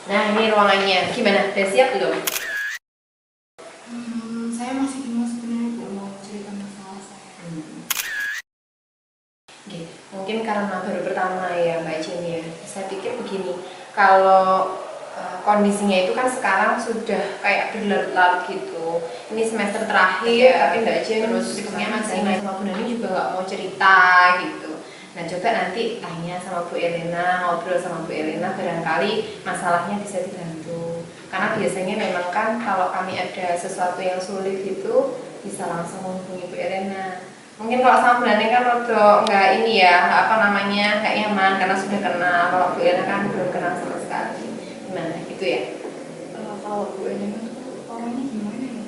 Nah, ini ruangannya. Gimana? Udah siap belum? Saya masih bingung sebenarnya Bu, mau cerita masalah saya. Oke, mungkin karena baru pertama ya Mbak Jen ya. Saya pikir begini, kalau kondisinya itu kan sekarang sudah kayak berlarut-larut gitu. Ini semester terakhir, tapi Mbak Jen terus sebenarnya masih naik sama Bu Nani juga nggak mau cerita gitu. Nah, coba nanti tanya sama Bu Elena, ngobrol sama Bu Elena, barangkali masalahnya bisa dibantu. Karena biasanya memang kan kalau kami ada sesuatu yang sulit gitu, bisa langsung menghubungi Bu Elena. Mungkin kalau sama Bu Nani kan rada nggak ini ya, apa namanya, nggak nyaman karena sudah kenal. Kalau Bu Elena kan belum kenal sama sekali. Gimana gitu ya? Kalau Bu Elena tuh orangnya gimana ya?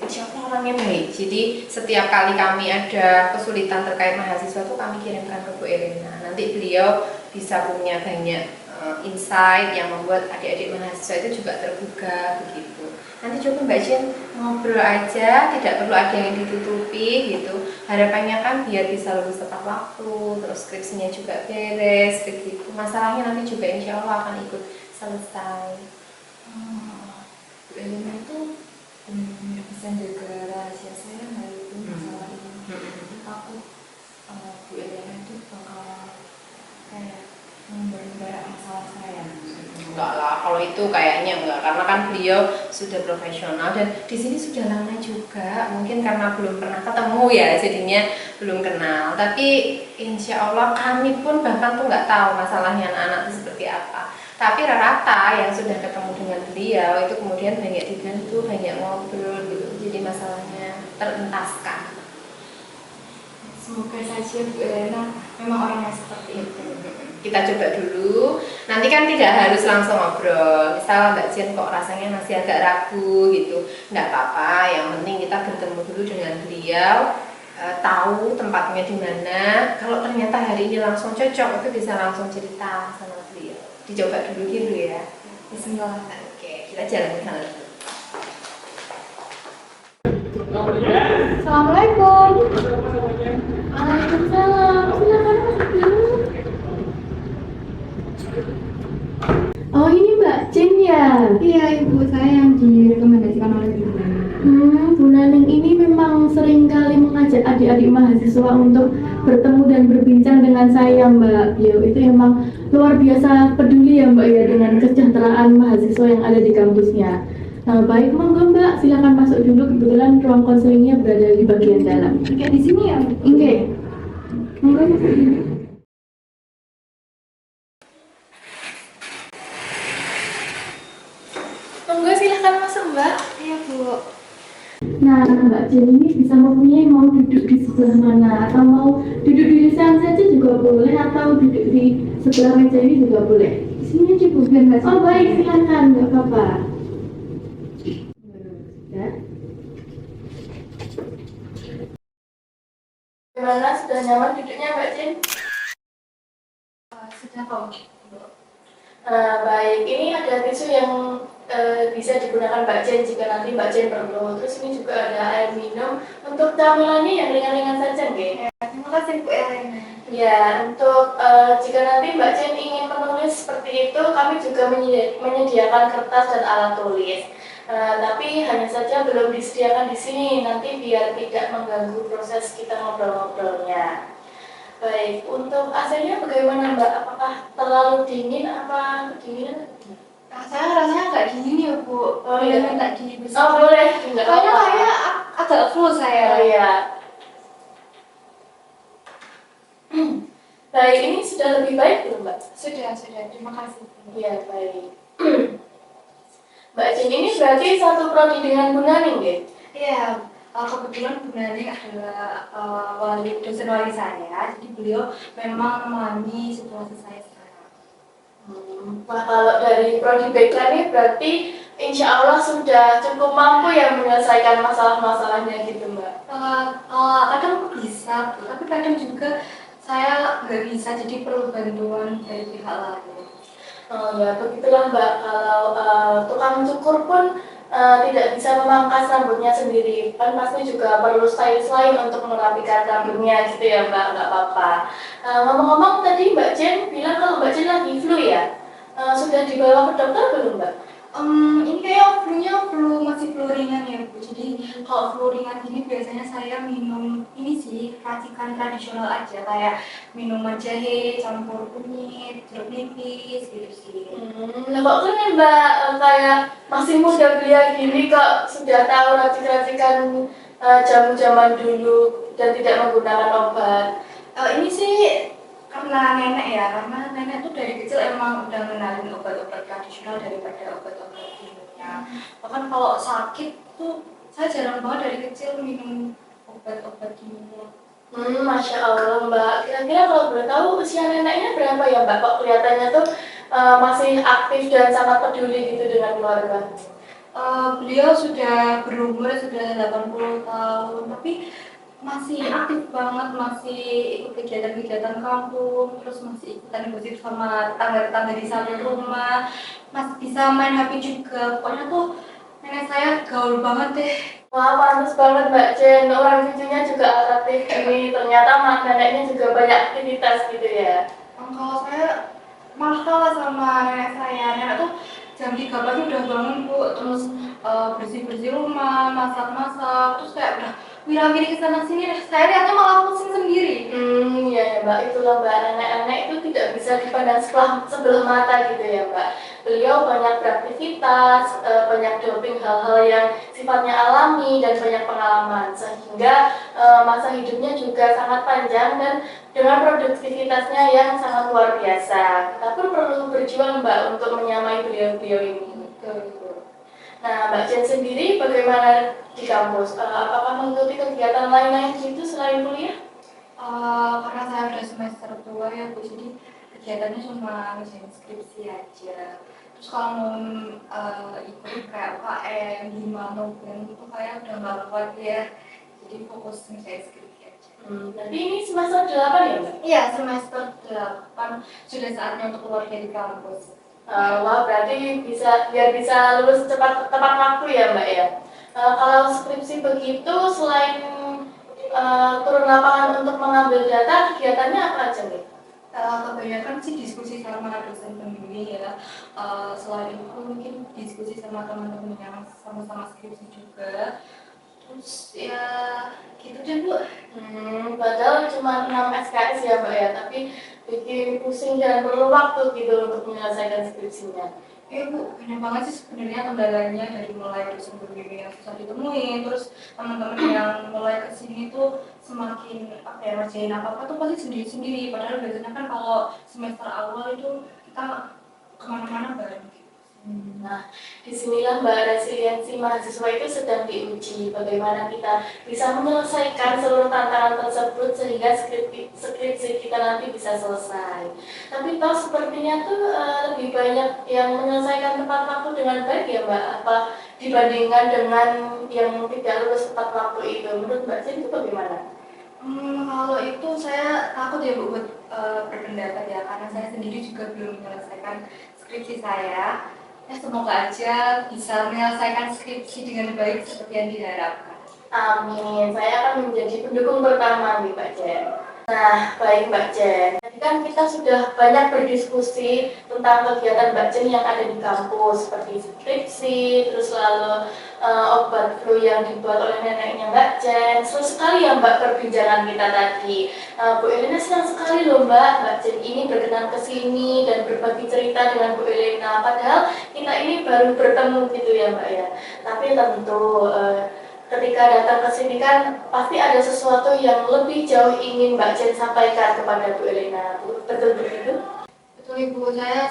Insya Allah orangnya baik. Jadi setiap kali kami ada kesulitan terkait mahasiswa tuh kami kirimkan ke Bu Elena. Nanti beliau bisa punya banyak insight yang membuat adik-adik mahasiswa itu juga terbuka begitu. Nanti coba Mbak Jen ngobrol aja, tidak perlu ada yang ditutupi gitu. Harapannya kan biar bisa lulus tepat waktu, terus skripsinya juga beres begitu. Masalahnya nanti juga insya Allah akan ikut selesai. Bu Elena itu benar-benar bisa jaga rahasia saya nggak itu masalah ini. Aku Bu Elena itu bakal kayak membara masalah saya. Enggak lah, kalau itu kayaknya enggak, karena kan beliau sudah profesional dan di sini sudah lama juga. Mungkin karena belum pernah ketemu ya, jadinya belum kenal. Tapi insya Allah kami pun bahkan tuh nggak tahu masalahnya anak-anak itu seperti apa. Tapi rata-rata yang sudah ketemu dengan beliau itu kemudian banyak dibantu, banyak ngobrol gitu. Jadi masalahnya terentaskan. Semoga saja Bu Elena memang orang yang seperti itu. Kita coba dulu, nanti kan tidak harus langsung ngobrol. Misal Mbak Jen kok rasanya masih agak ragu gitu, nggak apa-apa, yang penting kita bertemu dulu dengan beliau, tahu tempatnya di mana. Kalau ternyata hari ini langsung cocok, itu bisa langsung cerita sama beliau. Dicoba dulu gitu ya. Bismillah. Oke, kita jalan ke sana dulu. Assalamualaikum. Waalaikumsalam. Silakan masuk dulu. Oh, ini Mbak Jen ya? Iya, Ibu, saya yang direkomendasikan oleh Ibu. Bu Naning ini memang sering kali mengajak adik-adik mahasiswa untuk bertemu dan berbincang dengan saya, Mbak. Beliau itu memang luar biasa peduli ya, Mbak, ya, dengan kesejahteraan mahasiswa yang ada di kampusnya. Nah, baik, monggo Mbak, silakan masuk dulu. Kebetulan ruang konselingnya berada di bagian dalam. Kayak di sini ya? Enggak. Monggo masuk dulu. Monggo silakan masuk Mbak. Iya Bu. Nah, Mbak Jen ini bisa memilih mau duduk di sebelah mana, atau mau duduk di depan saja juga boleh, atau duduk di sebelah meja ini juga boleh. Di sini aja Bu, biar nggak. Oh baik, silakan, nggak apa-apa. Ya. Gimana, sudah nyaman duduknya Mbak Jen? Sudah kok. Baik, ini ada tisu yang bisa digunakan Mbak Jen jika nanti Mbak Jen perlu. Terus ini juga ada air minum untuk camilannya yang ringan-ringan saja, nggih. Terima kasih Bu Elena. Ya, untuk jika nanti Mbak Jen ingin menulis seperti itu, kami juga menyediakan kertas dan alat tulis. Tapi hanya saja belum disediakan di sini, nanti biar tidak mengganggu proses kita ngobrol-ngobrolnya. Baik, untuk AC-nya bagaimana Mbak? Apakah terlalu dingin apa kedinginan? Saya rasanya agak dingin ya Bu. Oh iya, minta dibesar. Oh boleh, enggak apa-apa. Kayaknya agak flu saya. Oh iya. Baik, ini sudah lebih baik belum Mbak? Sudah, terima kasih. Iya, baik. Mbak Jen ini berarti satu prodi dengan Bu Naning ya? Iya, kebetulan Bu Naning adalah dosen wali saya, jadi beliau memang memahami situasi saya sekarang. Wah, kalau dari prodi backline ini berarti insya Allah sudah cukup mampu ya menyelesaikan masalah-masalahnya gitu Mbak. Kadang aku bisa, tapi kadang juga saya nggak bisa, jadi perlu bantuan dari pihak lain. Oh ya, begitulah Mbak. Kalau tukang cukur pun tidak bisa memangkas rambutnya sendiri, kan pasti juga perlu stylist lain untuk merapikan rambutnya gitu ya Mbak, nggak apa-apa. Ngomong-ngomong tadi Mbak Jen bilang kalau Mbak Jen lagi flu ya, sudah dibawa ke dokter belum Mbak? Ini kayak flu masih flu ringan ya Bu. Jadi kalau flu ringan gini biasanya saya minum ini sih racikan tradisional aja, kayak minuman jahe campur kunyit, jeruk nipis gitu sih. Lah kok keren Mbak, kayak masih muda belia gini kok sudah tahu racik-racikan jamu-jaman dulu dan tidak menggunakan obat. Ini sih karena nenek ya, karena nenek tuh dari kecil emang udah ngenalin obat-obat tradisional daripada obat-obat kimia. Bahkan kalau sakit tuh saya jarang banget dari kecil minum obat-obat kimia. Masya Allah Mbak. Kira-kira kalau boleh tahu usia neneknya berapa ya Mbak? Kok kelihatannya tuh masih aktif dan sangat peduli gitu dengan keluarga. Beliau sudah berumur sudah 80 tahun, tapi masih aktif banget, masih ikut kegiatan-kegiatan kampung, terus masih ikutan gosip sama tetangga-tetangga di samping rumah, masih bisa main HP juga. Pokoknya tuh nenek saya gaul banget deh. Wah, pantas banget Mbak Jen. Orang cucunya juga aktif ini. Ternyata neneknya juga banyak aktivitas gitu ya. Kalau saya malah kalah sama nenek saya. Nenek tuh jam 3 pagi udah bangun Bu, terus bersih-bersih rumah, masak-masak, terus kayak udah wira-wiri kesana sini deh. Saya lihatnya malah pusing sendiri. Iya ya Mbak, itulah Mbak, nenek-nenek itu tidak bisa dipandang sebelah mata gitu ya Mbak. Beliau banyak beraktivitas, banyak doping hal-hal yang sifatnya alami dan banyak pengalaman, sehingga masa hidupnya juga sangat panjang dan dengan produktivitasnya yang sangat luar biasa. Kita pun perlu berjuang Mbak untuk menyamai beliau-beliau ini. Nah, Mbak Jen sendiri bagaimana di kampus? Apakah mengikuti kegiatan lain-lain gitu selain kuliah? Karena saya udah semester 2 ya Bu, jadi kegiatannya cuma ngerjain skripsi aja. Terus kalau mau ikut kayak UKM, lima program itu kayak udah nggak kuat ya, jadi fokus ngerjain skripsi aja. Berarti ini semester 8 ya Mbak? Iya, semester 8 sudah saatnya untuk keluar dari kampus. Wah, berarti biar bisa lulus tepat waktu ya Mbak ya. Kalau skripsi begitu, selain turun lapangan untuk mengambil data, kegiatannya apa aja nih? Kebanyakan sih diskusi sama dosen pembimbing ya. Selain itu mungkin diskusi sama teman-teman yang sama-sama skripsi juga. Terus ya gitu deh Bu. Padahal cuma 6 SKS ya Mbak ya, tapi bikin pusing dan perlu waktu gitu untuk menyelesaikan skripsinya. Bu, banyak banget sih sebenarnya kendalanya, dari mulai dosen pembimbing yang susah ditemuin, terus teman-teman yang mulai kesini tuh semakin ngerjain apa-apa tuh pasti sendiri-sendiri. Padahal biasanya kan kalau semester awal itu kita kemana-mana bareng. Nah, disinilah Mbak, resiliensi mahasiswa itu sedang diuji. Bagaimana kita bisa menyelesaikan seluruh tantangan tersebut sehingga skripsi kita nanti bisa selesai. Tapi toh sepertinya tuh lebih banyak yang menyelesaikan tepat waktu dengan baik ya Mbak, apa dibandingkan dengan yang tidak lulus tepat waktu itu. Menurut Mbak Jen itu bagaimana? Kalau itu saya takut ya Bu buat berpendapat ya, karena saya sendiri juga belum menyelesaikan skripsi saya. Ya semoga aja bisa menyelesaikan skripsi dengan baik seperti yang diharapkan. Amin. Saya akan menjadi pendukung pertama nih Mbak Jen. Nah, baik Mbak Jen. Tadi kan kita sudah banyak berdiskusi tentang kegiatan Mbak Jen yang ada di kampus, seperti skripsi, terus lalu obat flu yang dibuat oleh neneknya Mbak Jen. Seru sekali ya Mbak perbincangan kita tadi. Bu Elena senang sekali loh Mbak Jen ini berkenan ke sini dan berbagi cerita dengan Bu Elena. Padahal kita ini baru bertemu gitu ya Mbak ya. Tapi tentu ketika datang ke sini kan pasti ada sesuatu yang lebih jauh ingin Mbak Jen sampaikan kepada Bu Elena. Betul begitu? Betul Ibu, saya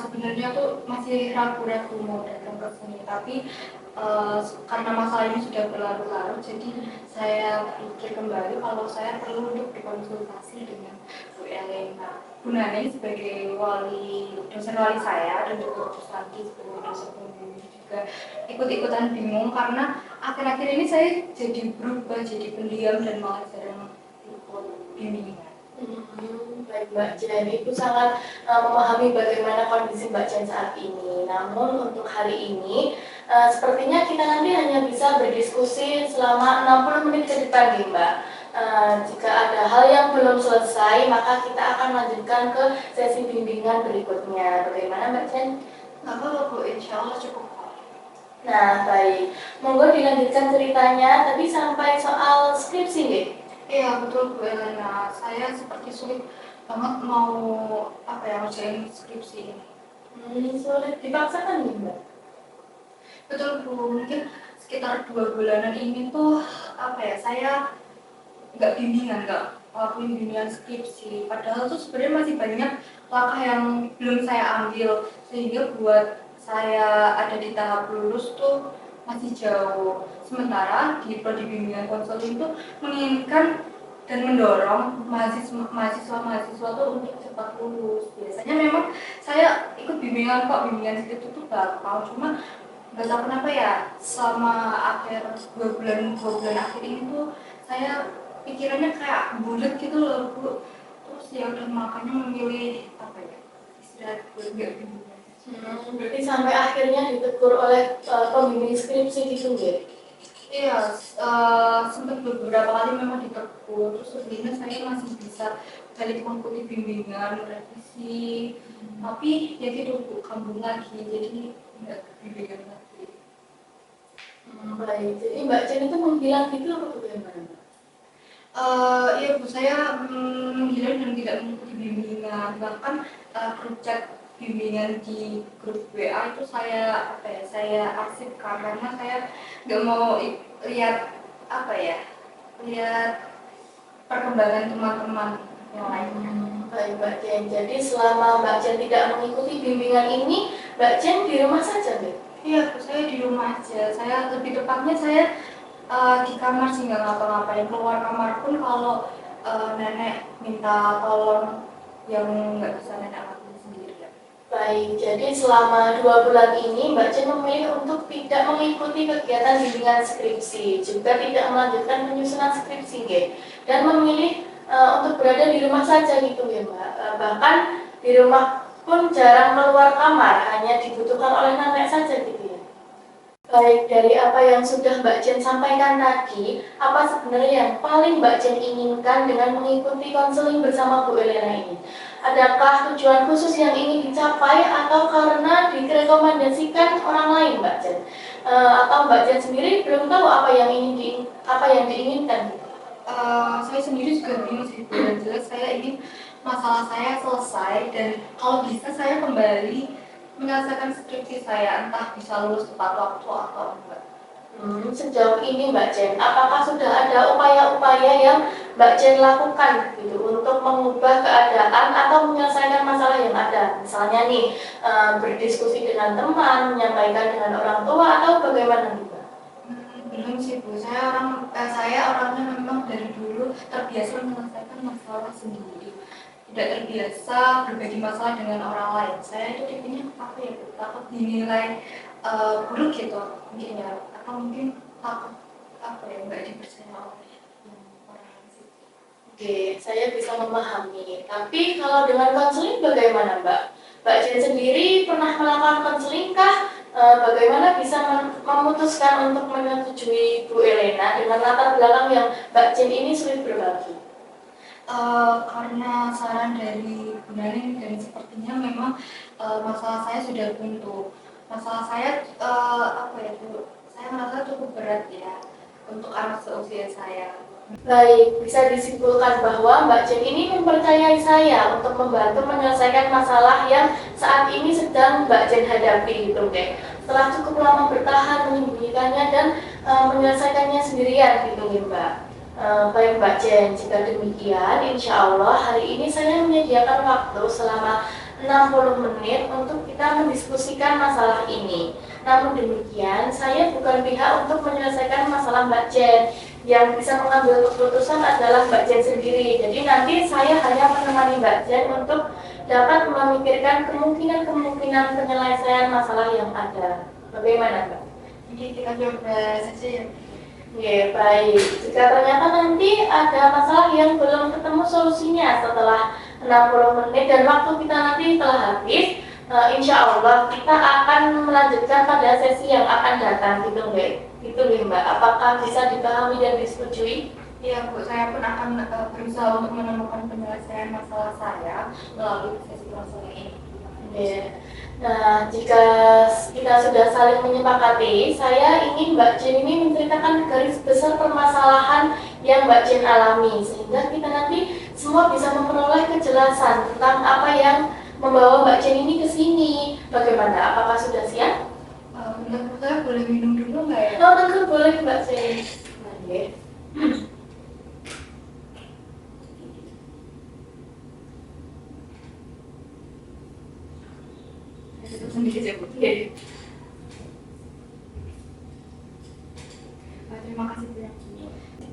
sebenarnya tuh masih ragu-ragu mau datang ke sini, tapi karena masalah ini sudah berlarut-larut, jadi saya pikir kembali kalau saya perlu untuk berkonsultasi dengan Bu Elena. Bu Nani sebagai dosen wali saya dan juga Bu Santi sebagai dosen pembimbing juga ikut-ikutan bingung karena akhir-akhir ini saya jadi berubah jadi pendiam dan malah jarang ikut bimbingan. Baik Mbak Jen, Ibu sangat memahami bagaimana kondisi Mbak Jen saat ini. Namun untuk hari ini, sepertinya kita nanti hanya bisa berdiskusi selama 60 menit ke depan nih Mbak. Jika ada hal yang belum selesai, maka kita akan lanjutkan ke sesi bimbingan berikutnya. Bagaimana Mbak Jen? Nggak apa-apa Bu, insya Allah cukup. Nah baik, monggo dilanjutkan ceritanya, tapi sampai soal skripsi nih. Iya betul Bu Elena, saya seperti sulit banget mau ngerjain skripsi ini. Sulit dipaksakan nih Mbak. Betul Bu, mungkin sekitar 2 bulanan ini tuh saya nggak bimbingan, nggak ngelakuin bimbingan skripsi. Padahal tuh sebenarnya masih banyak langkah yang belum saya ambil, sehingga buat saya ada di tahap lulus tuh masih jauh. Sementara di prodi bimbingan konseling itu menginginkan dan mendorong mahasiswa tuh untuk cepat lulus. Biasanya memang saya ikut bimbingan bimbingan skripsi itu gampang, cuma nggak tahu kenapa ya selama akhir 2 bulan akhir ini tuh saya pikirannya kayak bulat gitu loh Bu. Terus ya udah makanya memilih istirahat buat nggak bimbingan. Berarti sampai akhirnya ditegur oleh pembimbing skripsi gitu ya? Iya, sempat beberapa kali memang ditegur. Terus sebenarnya saya masih bisa balik mengikuti bimbingan, revisi. Tapi ya gitu Bu, kambuh lagi, jadi nggak bimbingan lagi. Baik, jadi Mbak Jen itu menghilang gitu apa bagaimana? Iya Bu, saya menghilang dan tidak mengikuti bimbingan. Bahkan grup chat bimbingan di grup WA itu saya arsipkan karena saya nggak mau lihat perkembangan teman-teman yang lainnya. Baik Mbak Jen, jadi selama Mbak Jen tidak mengikuti bimbingan ini, Mbak Jen di rumah saja Mbak? Iya Bu, saya di rumah aja. Saya lebih tepatnya saya di kamar sih nggak ngapa-ngapain. Keluar kamar pun kalau nenek minta tolong yang nggak bisa nenek lakuin sendiri. Baik, jadi selama 2 bulan ini Mbak Jen memilih untuk tidak mengikuti kegiatan bimbingan skripsi, juga tidak melanjutkan penyusunan skripsi, dan memilih untuk berada di rumah saja gitu ya Mbak. Bahkan di rumah pun jarang keluar kamar, hanya dibutuhkan oleh nenek saja gitu ya. Baik, dari apa yang sudah Mbak Jen sampaikan tadi, apa sebenarnya yang paling Mbak Jen inginkan dengan mengikuti konseling bersama Bu Elena ini? Adakah tujuan khusus yang ingin dicapai atau karena direkomendasikan orang lain Mbak Jen? Atau Mbak Jen sendiri belum tahu apa yang diinginkan? Saya sendiri juga bingung sih Bu, yang jelas saya ingin masalah saya selesai dan kalau bisa saya kembali menyelesaikan skripsi saya, entah bisa lulus tepat waktu atau enggak. Sejauh ini Mbak Jen, apakah sudah ada upaya-upaya yang Mbak Jen lakukan gitu untuk mengubah keadaan atau menyelesaikan masalah yang ada? Misalnya nih, berdiskusi dengan teman, menyampaikan dengan orang tua atau bagaimana Mbak? Belum sih Bu, saya orangnya memang dari dulu terbiasa menyelesaikan masalah sendiri, tidak terbiasa berbagi masalah dengan orang lain. Saya itu tipenya takut dinilai buruk gitu mungkin ya, atau mungkin takut nggak dipercaya oleh orang lain sih. Oke, saya bisa memahami. Tapi kalau dengan konseling bagaimana Mbak? Mbak Jen sendiri pernah melakukan konseling kah? Bagaimana bisa memutuskan untuk menyetujui Bu Elena dengan latar belakang yang Mbak Jen ini sulit berbagi? Karena saran dari Bu Nani dan sepertinya memang masalah saya sudah buntu. Masalah saya Bu, saya merasa cukup berat ya untuk anak seusia saya. Baik, bisa disimpulkan bahwa Mbak Jen ini mempercayai saya untuk membantu menyelesaikan masalah yang saat ini sedang Mbak Jen hadapi gitu deh. Setelah cukup lama bertahan menyembunyikannya dan menyelesaikannya sendirian gitu nih Mbak. Baik Mbak Jen, jika demikian insya Allah hari ini saya menyediakan waktu selama 60 menit untuk kita mendiskusikan masalah ini. Namun demikian, saya bukan pihak untuk menyelesaikan masalah Mbak Jen. Yang bisa mengambil keputusan adalah Mbak Jen sendiri. Jadi nanti saya hanya menemani Mbak Jen untuk dapat memikirkan kemungkinan-kemungkinan penyelesaian masalah yang ada. Bagaimana Mbak? Jadi kita coba saja ya. Ya, baik. Jika ternyata nanti ada masalah yang belum ketemu solusinya setelah 60 menit dan waktu kita nanti telah habis, insya Allah kita akan melanjutkan pada sesi yang akan datang gitu Mbak. Gitu Mbak. Apakah bisa dipahami dan disetujui? Iya Bu, saya pun akan berusaha untuk menemukan penyelesaian masalah saya melalui sesi konseling ini. Ya. Nah, jika kita sudah saling menyepakati, saya ingin Mbak Jen ini menceritakan garis besar permasalahan yang Mbak Jen alami, sehingga kita nanti semua bisa memperoleh kejelasan tentang apa yang membawa Mbak Jen ini ke sini. Bagaimana? Apakah sudah siap? Bentar, saya boleh minum dulu nggak ya? Oh, tentu boleh Mbak Jen. Oke. Sendiri aja Bu. Iya. Terima kasih banyak.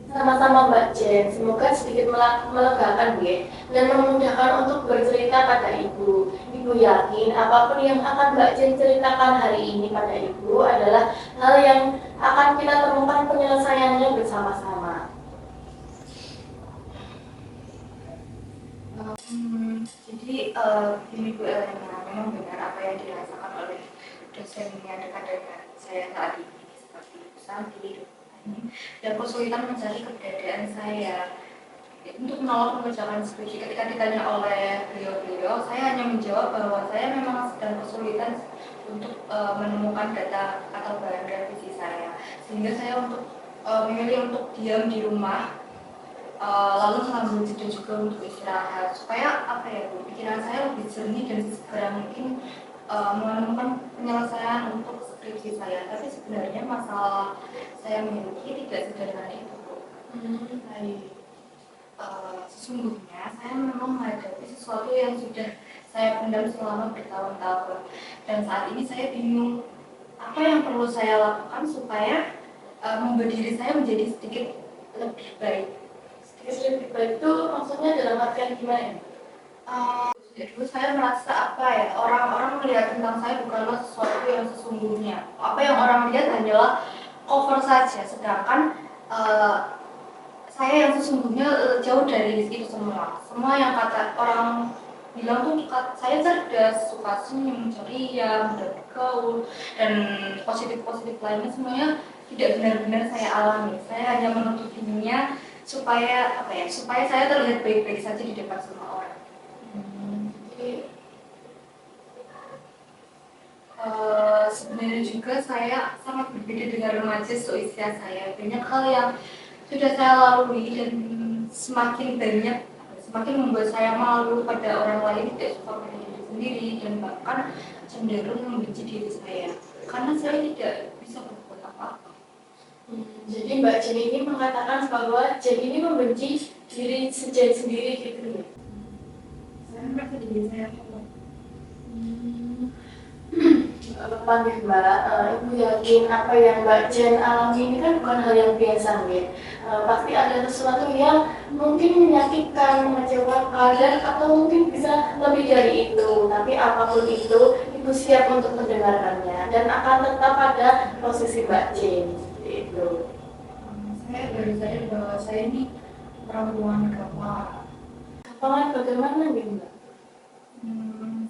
Sama-sama Mbak Jen, semoga sedikit melegakan ya, dan memudahkan untuk bercerita pada Ibu. Ibu yakin apapun yang akan Mbak Jen ceritakan hari ini pada Ibu adalah hal yang akan kita temukan penyelesaiannya bersama-sama. Jadi ini Bu Elena, memang benar apa yang dirasakan oleh dosen yang dekat dengan saya saat ini, seperti Bu Santi, dan kesulitan mencari keberadaan saya untuk menolak mengerjakan skripsi. Ketika ditanya oleh beliau-beliau, saya hanya menjawab bahwa saya memang sedang kesulitan untuk menemukan data atau bahan revisi saya, sehingga saya memilih untuk diam di rumah, lalu mengambil jeda juga untuk istirahat supaya pikiran saya lebih jernih dan segera mungkin menemukan penyelesaian untuk skripsi saya. Tapi sebenarnya masalah saya miliki tidak sederhana itu. Baik. Sesungguhnya saya memang menghadapi sesuatu yang sudah saya pendam selama bertahun-tahun, dan saat ini saya bingung apa yang perlu saya lakukan supaya membuat diri saya menjadi sedikit lebih baik. Lebih baik itu maksudnya dalam artian gimana? Dulu saya merasa orang-orang melihat tentang saya bukanlah sesuatu yang sesungguhnya. Apa yang orang lihat hanyalah cover saja, sedangkan saya yang sesungguhnya jauh dari itu semua. Semua yang kata orang bilang tuh saya cerdas, suka senyum, ceria, mudah bergaul, dan positif-positif lainnya semuanya tidak benar-benar saya alami. Saya hanya menutupinya supaya saya terlihat baik-baik saja di depan semua orang. Sebenarnya juga saya sangat berbeda dengan remaja seusia saya. Banyak hal yang sudah saya lalui dan semakin membuat saya malu pada orang lain, tidak suka pada diri sendiri, dan bahkan cenderung membenci diri saya karena saya tidak bisa berbuat apa-apa. Jadi Mbak Jen ini mengatakan bahwa Jen ini membenci diri sendiri gitu ya? Saya merasa diri saya Panggil Mbak, Ibu yakin apa yang Mbak Jen alami ini kan bukan hal yang biasa ya. Pasti ada sesuatu yang mungkin menyakitkan, mengecewakan, dan atau mungkin bisa lebih dari itu. Tapi apapun itu, Ibu siap untuk mendengarkannya dan akan tetap pada posisi Mbak Jen. Seperti itu. Saya baru sadar bahwa saya ini perempuan gampang. Gampangan bagaimana nih Mbak?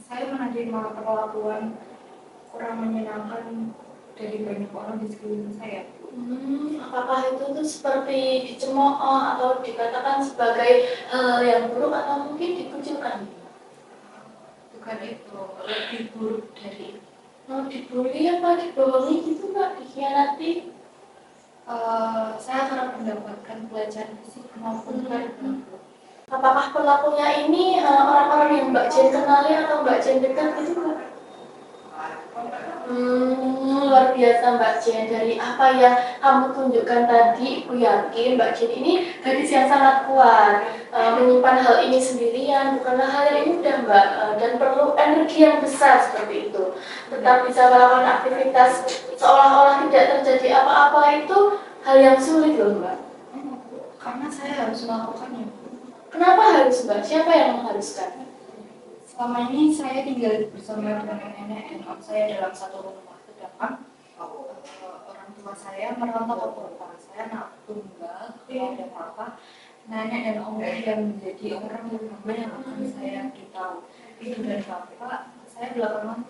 Saya menerima perlakuan kurang menyenangkan dari banyak orang di sekeliling saya. Apakah itu tuh seperti dicemooh atau dikatakan sebagai hal yang buruk atau mungkin dikucilkan? Bukan itu, lebih buruk dari itu. Dibully apa dibohongi gitu Mbak, dikhianati? Saya akan mendapatkan pelajaran fisik maupun verbal. Apakah pelakunya ini orang-orang yang Mbak Jen kenali atau Mbak Jen dekat gitu Mbak? Luar biasa Mbak Jen. Dari apa yang kamu tunjukkan tadi, aku yakin Mbak Jen ini gadis yang sangat kuat. Menyimpan hal ini sendirian bukanlah hal yang mudah Mbak, dan perlu energi yang besar seperti itu. Tetap bisa melakukan aktivitas seolah-olah tidak terjadi apa-apa itu hal yang sulit loh Mbak. Karena saya harus melakukannya. Kenapa harus Mbak? Siapa yang mengharuskan? Selama ini saya tinggal bersama dengan nenek dan om saya dalam satu rumah, sedangkan orang tua saya merantau ke kota. Saya anak tunggal, kalau ada apa-apa, nenek dan om yang menjadi orang pertama yang akan saya beritahu. Ibu dan bapak, saya belakangan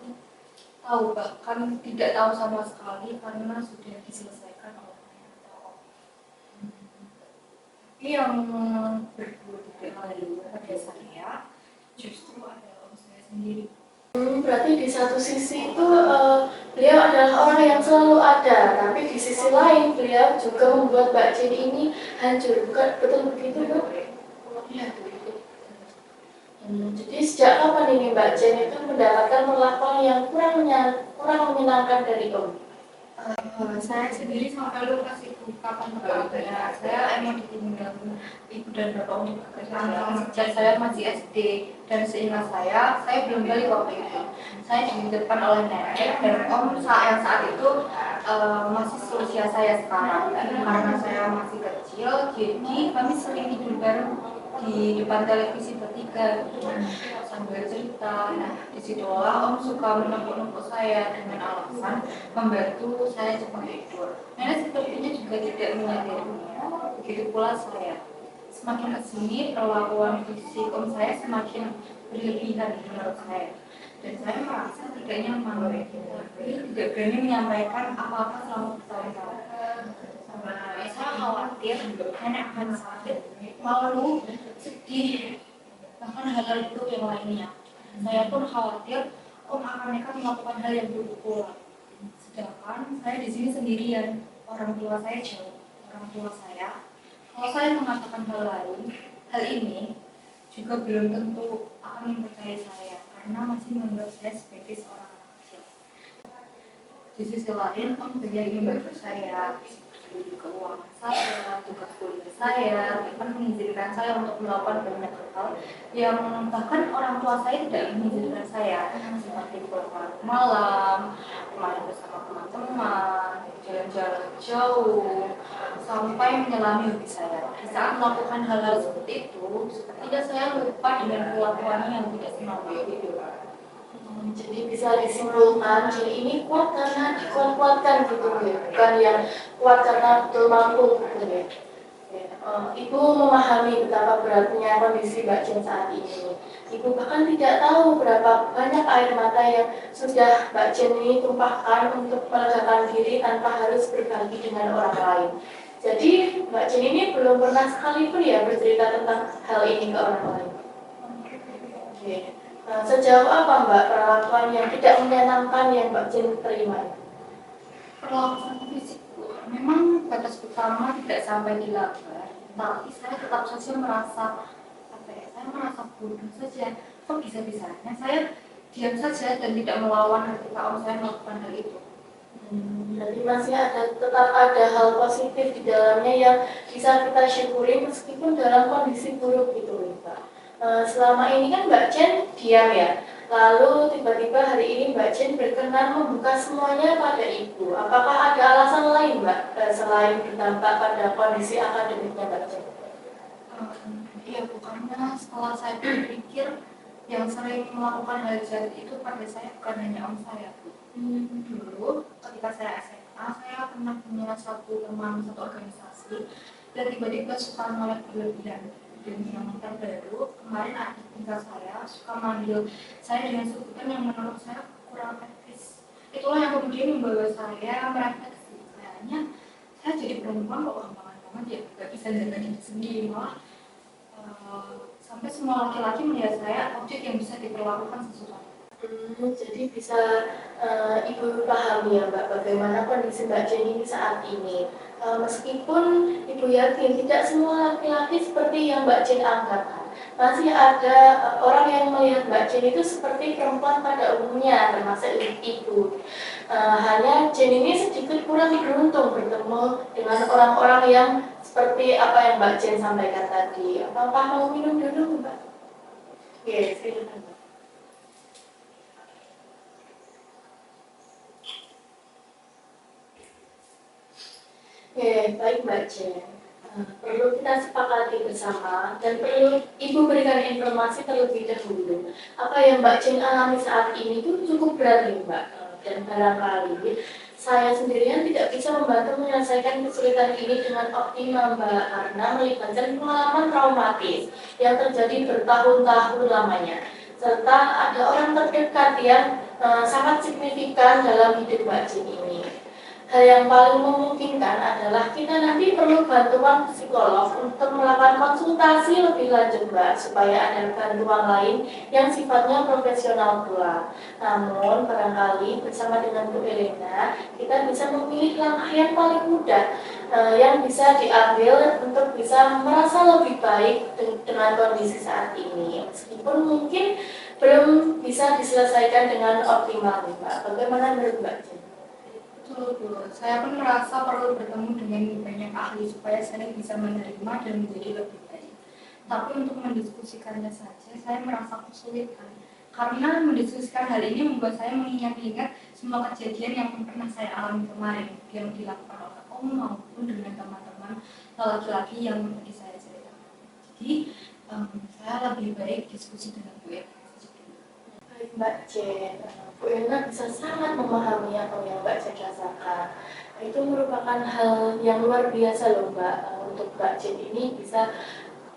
tahu, bahkan tidak tahu sama sekali karena sudah diselesaikan oleh nenek atau om. Tapi yang berdua tidak lalu pada saya justru ada om saya sendiri. Berarti di satu sisi itu beliau adalah orang yang selalu ada, tapi di sisi lain beliau juga membuat Mbak Jenny ini hancur. Bukan betul begitu, Mbak? Iya, begitu. Jadi sejak kapan ini Mbak Jenny itu mendapatkan perlakuan yang kurang menyenangkan dari Om? Saya sendiri sampai lupa sih kapan tepatnya. Saya emang ditinggal ibu dan bapak untuk bekerja sejak saya masih SD, dan seingat saya belum balik waktu itu. Saya dititipkan oleh nenek dan om yang saat itu masih seusia saya sekarang. Karena saya masih kecil, jadi kami sering tidur bareng di depan televisi bertiga sambil cerita. Nah, disitulah om suka menepuk-nepuk saya dengan alasan membantu saya cepat tidur. Nenek sepertinya juga tidak menyadarinya. Begitu pula saya. Semakin kesini perlakuan fisik om saya semakin berlebihan menurut saya. Dan saya merasa tidak nyaman, tapi tidak berani menyampaikan apa-apa selama bertahun-tahun. Saya khawatir nenek akan sakit, malu, sedih, bahkan hal-hal buruk yang lainnya. Saya pun khawatir om akan nekat melakukan hal yang buruk pula. Sedangkan saya di sini sendirian, orang tua saya jauh. Orang tua saya, kalau saya mengatakan hal ini juga belum tentu akan mempercayai saya karena masih menganggap saya sebagai seorang anak kecil. Di sisi lain, om juga ingin membantu saya, seperti keuangan saya, tugas kuliah saya, bahkan mengizinkan saya untuk melakukan banyak hal yang bahkan orang tua saya tidak mengizinkan saya, seperti pulang malam, main bersama teman-teman, jalan-jalan jauh, sampai menyelami hobi saya. Di saat melakukan hal-hal seperti itu, sepertinya saya lupa dengan kelakuannya yang tidak senonoh itu. Jadi bisa disimpulkan Jenny ini kuat karena dikuat-kuatkan gitu ya, bukan yang kuat karena betul mampu gitu ya. Ibu memahami betapa beratnya kondisi Mbak Jen saat ini. Ibu bahkan tidak tahu berapa banyak air mata yang sudah Mbak Jen ini tumpahkan untuk melegakan diri tanpa harus berbagi dengan orang lain. Jadi Mbak Jen ini belum pernah sekalipun ya bercerita tentang hal ini ke orang lain. Oke. Nah, sejauh apa Mbak perlakuan yang tidak menyenangkan yang Mbak Jen terima? Perlakuan fisik memang batas utama tidak sampai dilanggar, tapi saya tetap saja merasa saya merasa bodoh saja. Kok bisa-bisanya saya diam saja dan tidak melawan ketika om saya melakukan hal itu. Jadi masih tetap ada hal positif di dalamnya yang bisa kita syukuri meskipun dalam kondisi buruk gitu Mbak. Selama ini kan Mbak Jen diam ya, lalu tiba-tiba hari ini Mbak Jen berkenan membuka semuanya pada Ibu. Apakah ada alasan lain Mbak selain berdampak pada kondisi akademiknya Mbak Jen? Iya, bukannya setelah saya berpikir yang sering melakukan hal jahat itu pada saya bukan hanya om saya. Dulu ketika saya SMA, saya pernah punya satu teman satu organisasi dan tiba-tiba suka nolak berlebihan. Dan yang terbaru, kemarin adik tinggal saya suka manggil saya dengan sebutan yang menurut saya kurang etis. Itulah yang kemudian membawa saya merefleksi. Kayaknya saya jadi perempuan kok gampang banget ya, gak bisa jaga diri sendiri, malah sampai semua laki-laki melihat saya objek yang bisa diperlakukan sesuatu. Jadi bisa Ibu pahami ya Mbak bagaimana kondisi Mbak Jenny saat ini. Meskipun Ibu yakin tidak semua laki-laki seperti yang Mbak Jen anggap, masih ada orang yang melihat Mbak Jen itu seperti perempuan pada umumnya, termasuk Ibu. Hanya Jen ini sedikit kurang beruntung bertemu dengan orang-orang yang seperti apa yang Mbak Jen sampaikan tadi. Apakah mau minum dulu Mbak? Oke, silakan Mbak. Baik Mbak Jen. Perlu kita sepakati bersama dan perlu Ibu berikan informasi terlebih dahulu. Apa yang Mbak Jen alami saat ini itu cukup berat nih Mbak. Dan barangkali saya sendirian tidak bisa membantu menyelesaikan kesulitan ini dengan optimal Mbak, karena melibatkan pengalaman traumatis yang terjadi bertahun-tahun lamanya. Serta ada orang terdekat yang sangat signifikan dalam hidup Mbak Jen ini. Hal yang paling memungkinkan adalah kita nanti perlu bantuan psikolog untuk melakukan konsultasi lebih lanjut Mbak, supaya ada bantuan lain yang sifatnya profesional pula. Namun barangkali bersama dengan Bu Elena kita bisa memilih langkah yang paling mudah yang bisa diambil untuk bisa merasa lebih baik dengan kondisi saat ini. Meskipun mungkin belum bisa diselesaikan dengan optimal Mbak. Bagaimana menurut Mbak Jen? Betul. Saya pun merasa perlu bertemu dengan banyak ahli supaya saya bisa menerima dan menjadi lebih baik. Tapi untuk mendiskusikannya saja, saya merasa kesulitan. Karena mendiskusikan hal ini membuat saya mengingat-ingat semua kejadian yang pernah saya alami kemarin, yang dilakukan oleh Om maupun dengan teman-teman laki-laki yang tadi saya ceritakan. Jadi, saya lebih baik diskusi dengan Bu Eva. Baik Mbak Jen, Bu Elna bisa sangat memahami apa yang Mbak Jen rasakan. Itu merupakan hal yang luar biasa loh Mbak. Untuk Mbak Jen ini bisa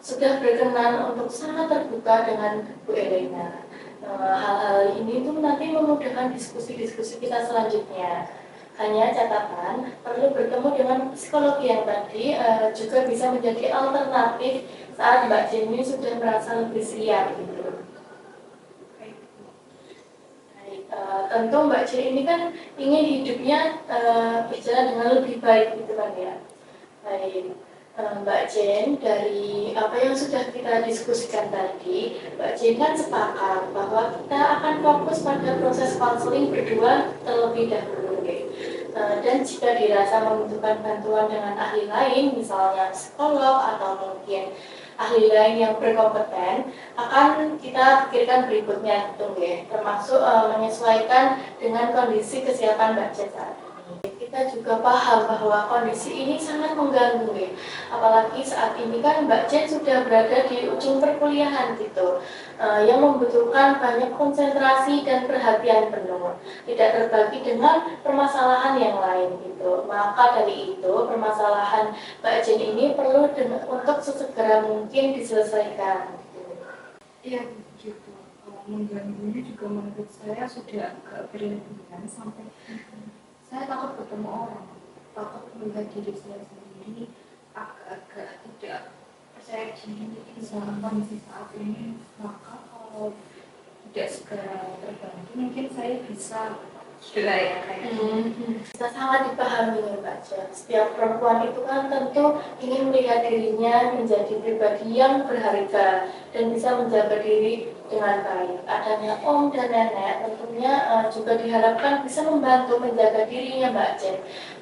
sudah berkenan untuk sangat terbuka dengan Bu Elena. Hal-hal ini tuh nanti memudahkan diskusi-diskusi kita selanjutnya. Hanya catatan, perlu bertemu dengan psikologi yang tadi juga bisa menjadi alternatif saat Mbak Jen ini sudah merasa lebih siap gitu. Tentu Mbak Jen ini kan ingin hidupnya berjalan dengan lebih baik gitu kan ya. Baik, Mbak Jen, dari apa yang sudah kita diskusikan tadi, Mbak Jen kan sepakat bahwa kita akan fokus pada proses konseling berdua terlebih dahulu. Dan jika dirasa membutuhkan bantuan dengan ahli lain, misalnya psikolog atau mungkin ahli lain yang berkompeten, akan kita pikirkan berikutnya gitu ya, termasuk menyesuaikan dengan kondisi kesiapan Mbak Jen saat ini. Kita juga paham bahwa kondisi ini sangat mengganggu ya, apalagi saat ini kan Mbak Jen sudah berada di ujung perkuliahan gitu, yang membutuhkan banyak konsentrasi dan perhatian penuh, tidak terbagi dengan permasalahan yang lain gitu. Maka dari itu permasalahan Mbak Jen ini perlu untuk sesegera mungkin diselesaikan. Iya begitu. Kalau mengganggunya juga menurut saya sudah agak berlebihan sampai saya takut ketemu orang, takut melihat diri saya sendiri, agak-agak tidak percaya diri sama kondisi saat ini. Maka kalau tidak segera terbantu, mungkin saya bisa juga ya kayak Bisa sangat dipahami ya Mbak Jen. Setiap perempuan itu kan tentu ingin melihat dirinya menjadi pribadi yang berharga dan bisa menjaga diri dengan baik. Adanya om dan nenek tentunya juga diharapkan bisa membantu menjaga dirinya Mbak Jen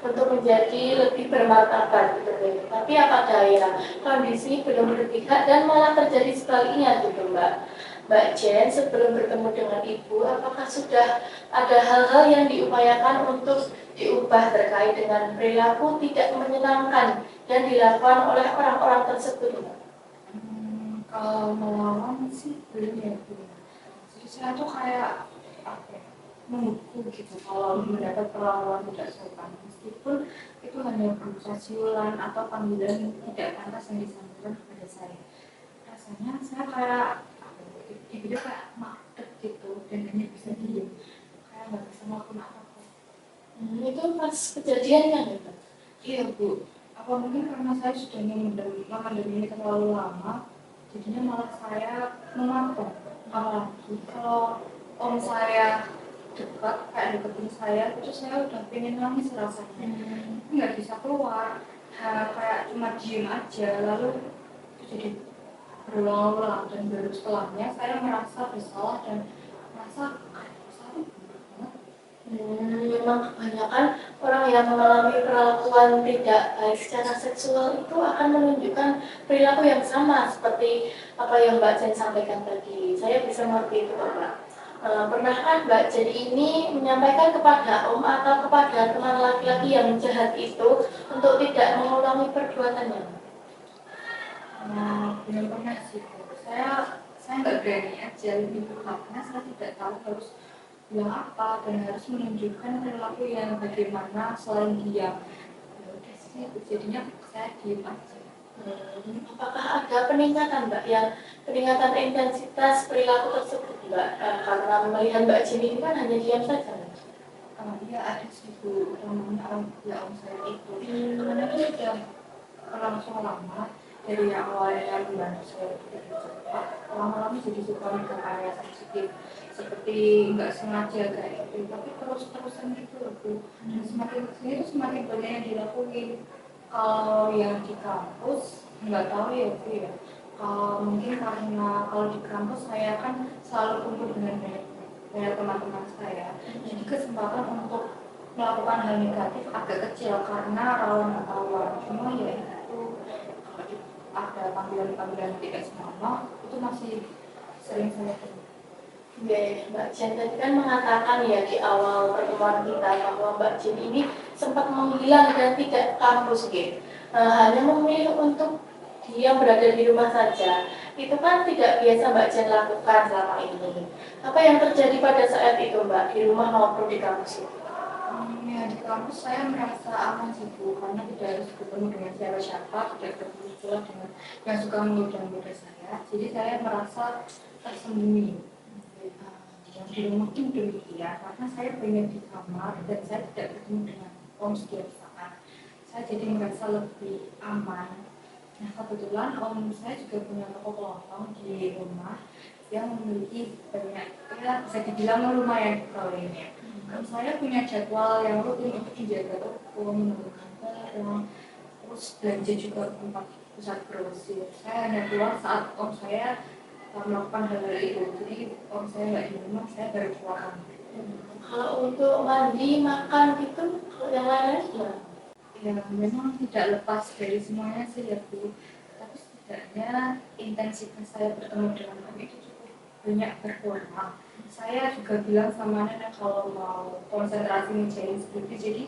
untuk menjadi lebih bermartabat gitu. Tapi apa daya, kondisi belum berpihak dan malah terjadi sebaliknya gitu Mbak Jen, sebelum bertemu dengan Ibu, apakah sudah ada hal-hal yang diupayakan untuk diubah terkait dengan perilaku tidak menyenangkan yang dilakukan oleh orang-orang tersebut? kalau melawan sih belum ya Bu. Jadi saya tuh kayak apa ya, mengukur gitu kalau mendapat perlakuan tidak sopan, meskipun itu hanya berupa siulan atau panggilan tidak pantas yang disampaikan kepada saya. Rasanya saya kayak itu kayak maktek gitu dan hanya bisa diem, kayak nggak bisa melakukan apa-apa. Itu pas kejadiannya gitu. Iya Bu, apa mungkin karena saya sudah memendam ini terlalu lama, jadinya malah saya memantau. Apalagi kalau om saya dekat, kayak deketin saya, terus saya udah pengen nangis rasanya, nggak bisa keluar, kayak cuma diem aja, lalu itu jadi berulang-ulang, dan baru setelahnya saya merasa bersalah dan merasa saya benar banget. Memang kebanyakan orang yang mengalami perlakuan tidak baik secara seksual itu akan menunjukkan perilaku yang sama seperti apa yang Mbak Jen sampaikan tadi. Saya bisa mengerti itu Mbak. Pernahkah Mbak Jen ini menyampaikan kepada om atau kepada teman laki-laki yang jahat itu untuk tidak mengulangi perbuatannya? Belum pernah sih Bu. Saya nggak berani aja lebih karena saya tidak tahu harus bilang apa dan harus menunjukkan perilaku yang bagaimana selain diam. Ya udah sih, jadinya saya diem aja. Apakah ada peningkatan Mbak yang peningkatan intensitas perilaku tersebut Mbak? Karena melihat Mbak Jenny ini kan hanya diam saja. Iya ada sih Bu, namanya orang ya om saya itu. Karena dia udah berlangsung lama dari yang awalnya membantu saya begitu cepat, lama-lama jadi suka megang area sensitif seperti nggak sengaja kayak gitu, tapi terus-terusan gitu loh Bu. Dan semakin kesini tuh semakin banyak yang dilakuin. Kalau yang di kampus nggak tahu ya Bu ya. Kalau mungkin karena kalau di kampus saya kan selalu kumpul dengan banyak teman-teman saya, jadi kesempatan untuk melakukan hal negatif agak kecil karena rawan ketahuan. Cuma ya itu kalau ada panggilan-panggilan tidak senonoh itu masih sering saya temui. Oke, Mbak Jen tadi kan mengatakan ya di awal pertemuan kita bahwa Mbak Jen ini sempat menghilang dan tidak kampus gitu. Hanya memilih untuk dia berada di rumah saja. Itu kan tidak biasa Mbak Jen lakukan selama ini. Apa yang terjadi pada saat itu Mbak di rumah maupun di kampus itu? Ya, di kampus saya merasa aman sih Bu, karena tidak harus bertemu dengan siapa-siapa, tidak bertemu pula dengan yang suka menggoda saya. Jadi saya merasa tersembunyi. Yang di rumah pun demikian, karena saya banyak di kamar dan saya tidak bertemu dengan om setiap saat. Saya jadi merasa lebih aman. Nah kebetulan om saya juga punya toko kelontong di rumah yang memiliki banyak, ya bisa dibilang lumayan pegawainya. Dan saya punya jadwal yang rutin untuk menjaga toko, menurunkan barang, terus belanja juga ke tempat pusat grosir. Saya hanya keluar saat om saya melakukan hal itu. Jadi om saya nggak di rumah, saya baru keluar. Kalau untuk mandi, makan gitu, kalau yang lain-lain gimana? Ya memang tidak lepas dari semuanya sih ya Bu. Tapi setidaknya intensitas saya bertemu dengan om itu cukup banyak berkurang. Saya juga bilang sama nenek kalau mau konsentrasi ngerjain skripsi, jadi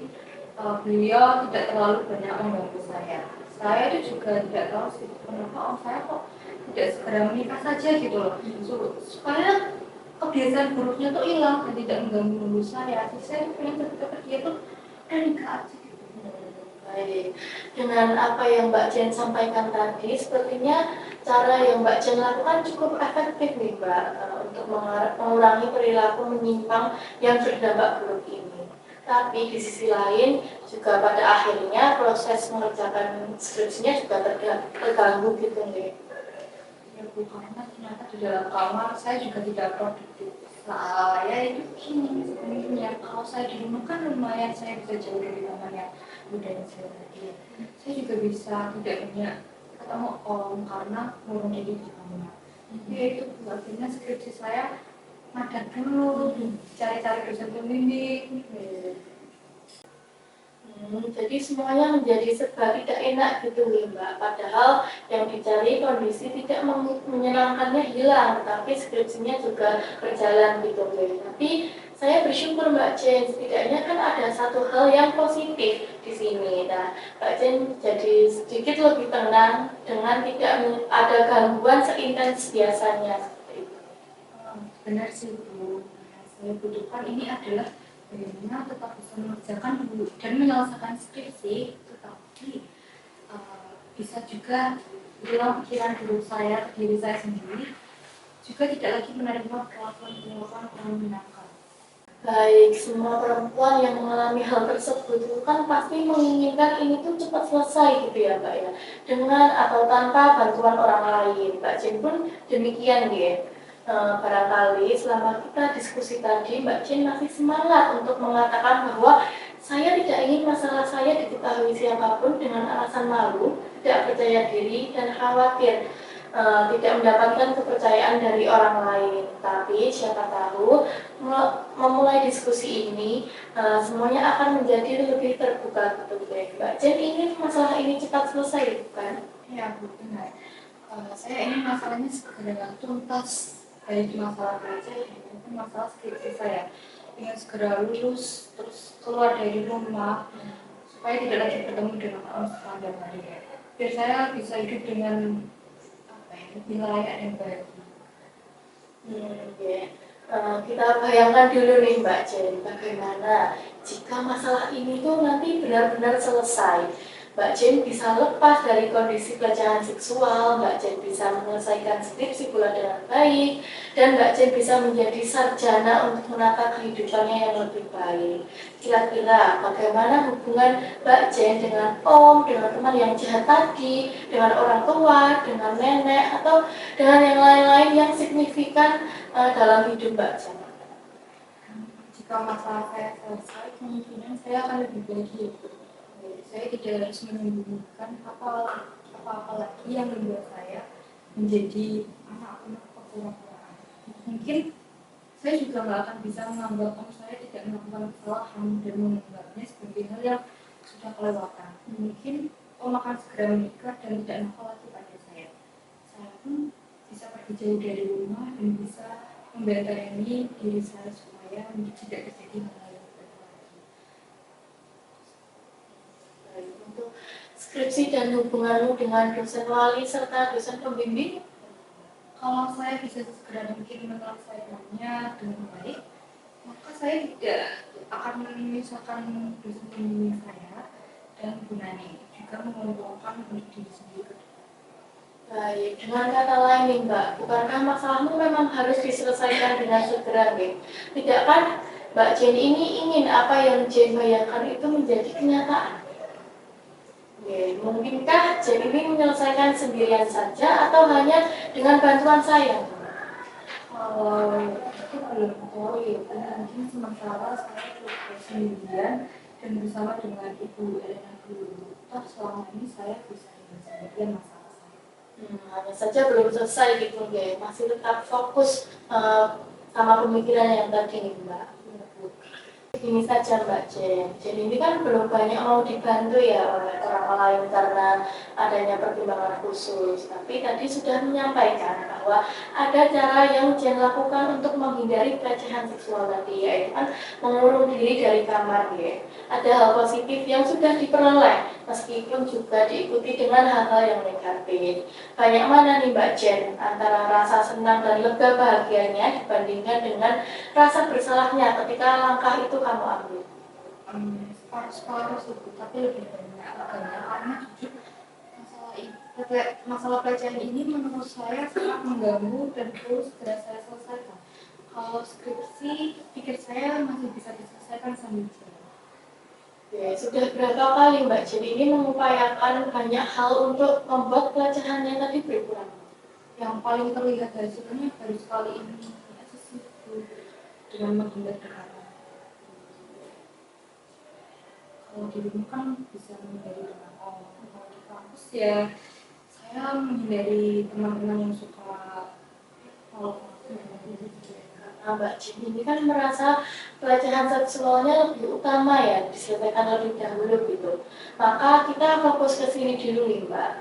beliau tidak terlalu banyak mengganggu saya. Saya itu juga tidak tahu sih kenapa om saya kok tidak segera menikah saja gitu loh. Supaya kebiasaan buruknya tuh hilang dan tidak mengganggu saya. Jadi saya pengen cepet-cepet dia tuh nikah aja. Baik, dengan apa yang Mbak Jen sampaikan tadi, sepertinya cara yang Mbak Jen lakukan cukup efektif nih Mbak untuk mengurangi perilaku menyimpang yang berdampak buruk ini. Tapi di sisi lain juga pada akhirnya proses mengerjakan skripsinya juga terganggu gitu nih. Ya Bu, karena ternyata di dalam kamar saya juga tidak produktif. Saya itu gini sebenarnya, kalau saya di rumah kan lumayan saya bisa jauh dari teman yang budaya saya tadi. Saya juga bisa tidak banyak ketemu om karena ngurung diri di kamar. Ya itu akhirnya skripsi saya madat dulu, cari-cari dosen pembimbing. Jadi semuanya menjadi serba tidak enak gitu nih Mbak. Padahal yang dicari kondisi tidak menyenangkannya hilang, tetapi skripsinya juga berjalan gitu nih. Tapi saya bersyukur Mbak Jen, setidaknya kan ada satu hal yang positif di sini. Nah, Mbak Jen jadi sedikit lebih tenang dengan tidak ada gangguan seintens biasanya seperti itu. Benar sih Bu, saya butuhkan ini adalah bagaimana tetap bisa mengerjakan dulu dan menyelesaikan skripsi, tetapi bisa juga bilang pikiran dulu saya ke diri saya sendiri, juga tidak lagi menerima perlakuan orang menyenangkan. Baik, semua perempuan yang mengalami hal tersebut itu kan pasti menginginkan ini tuh cepat selesai gitu ya Mbak ya, dengan atau tanpa bantuan orang lain. Mbak Jen pun demikian ya. Barangkali selama kita diskusi tadi Mbak Jen masih semangat untuk mengatakan bahwa saya tidak ingin masalah saya diketahui siapapun dengan alasan malu, tidak percaya diri, dan khawatir tidak mendapatkan kepercayaan dari orang lain. Tapi siapa tahu memulai diskusi ini semuanya akan menjadi lebih terbuka gitu Mbak Jen ingin masalah ini cepat selesai bukan? Ya Bu, benar. Saya ingin masalahnya segera tuntas, baik masalah kerja maupun masalah skripsi saya. Ingin segera lulus, terus keluar dari rumah, supaya tidak lagi bertemu dengan orang sepanjang hari. Biar saya bisa hidup dengan lebih layak dan bahagia. Oke. Kita bayangkan dulu nih Mbak Jen, bagaimana jika masalah ini tuh nanti benar-benar selesai. Mbak Jen bisa lepas dari kondisi pelecehan seksual, Mbak Jen bisa menyelesaikan skripsi pula dengan baik, dan Mbak Jen bisa menjadi sarjana untuk menata kehidupannya yang lebih baik. Kira-kira bagaimana hubungan Mbak Jen dengan Om, dengan teman yang jahat tadi, dengan orang tua, dengan nenek, atau dengan yang lain-lain yang signifikan dalam hidup Mbak Jen? Jika masalah saya selesai, kemungkinan saya akan lebih baik hidup. Saya tidak harus menyembunyikan apa-apa lagi yang membuat saya menjadi anak-anak kekurangan. Mungkin saya juga nggak akan bisa menganggap om saya tidak melakukan kesalahan dan menganggapnya sebagai hal yang sudah kelewatan. Mungkin om akan segera menikah dan tidak nakal lagi pada saya. Saya pun bisa pergi jauh dari rumah dan bisa membentengi diri saya supaya tidak terjadi hal yang buruk lagi. Untuk skripsi dan hubunganmu dengan dosen wali serta dosen pembimbing? Kalau saya bisa segera mungkin menyelesaikannya dengan baik, maka saya tidak akan memisahkan dosen pembimbing saya dan Bu Nani, juga mengumpulkan untuk diri sendiri. Baik, dengan kata lain nih Mbak, bukankah masalahmu memang harus diselesaikan dengan segera, Mbak? Tidak kan Mbak Jen ini ingin apa yang Jen bayangkan itu menjadi kenyataan? Mungkinkah Jen ini menyelesaikan sendirian saja atau hanya dengan bantuan saya? Kalau itu belum tahu ya, mungkin sementara saya bekerja sendirian dan bersama dengan Ibu Elena dulu. Toh selama ini saya bisa menyelesaikan masalah saya. Hanya saja belum selesai gitu, ya. Masih tetap fokus sama pemikiran yang tadi nih Mbak. Ini saja Mbak Jen. Jadi ini kan belum banyak mau dibantu ya oleh orang lain karena adanya pertimbangan khusus. Tapi tadi sudah menyampaikan bahwa ada cara yang Jen lakukan untuk menghindari pelecehan seksual tadi, yaitu kan mengurung diri dari kamar ya. Ada hal positif yang sudah diperoleh meskipun juga diikuti dengan hal-hal yang negatif. Banyak mana nih Mbak Jen antara rasa senang dan lega bahagianya dibandingkan dengan rasa bersalahnya ketika langkah itu kamu ambil? Separuh sih, tapi lebih banyak karena jujur masalah pelecehan ini menurut saya sangat mengganggu dan perlu segera saya selesaikan. Kalau skripsi, pikir saya masih bisa diselesaikan sambil jalan. Ya, sudah berapa kali Mbak Jen ini mengupayakan banyak hal untuk membuat pelecehannya tadi berkurang? Yang paling terlihat hasilnya baru sekali ini aja sih, dengan menghindar perkara. Kalau di rumah kan bisa menghindari dengan orang, kalau di kampus ya saya menghindari teman-teman yang suka Karena Mbak Jen ini kan merasa pelecehan seksualnya lebih utama ya, diselesaikan lebih dahulu gitu. Maka kita fokus ke sini dulu nih Mbak.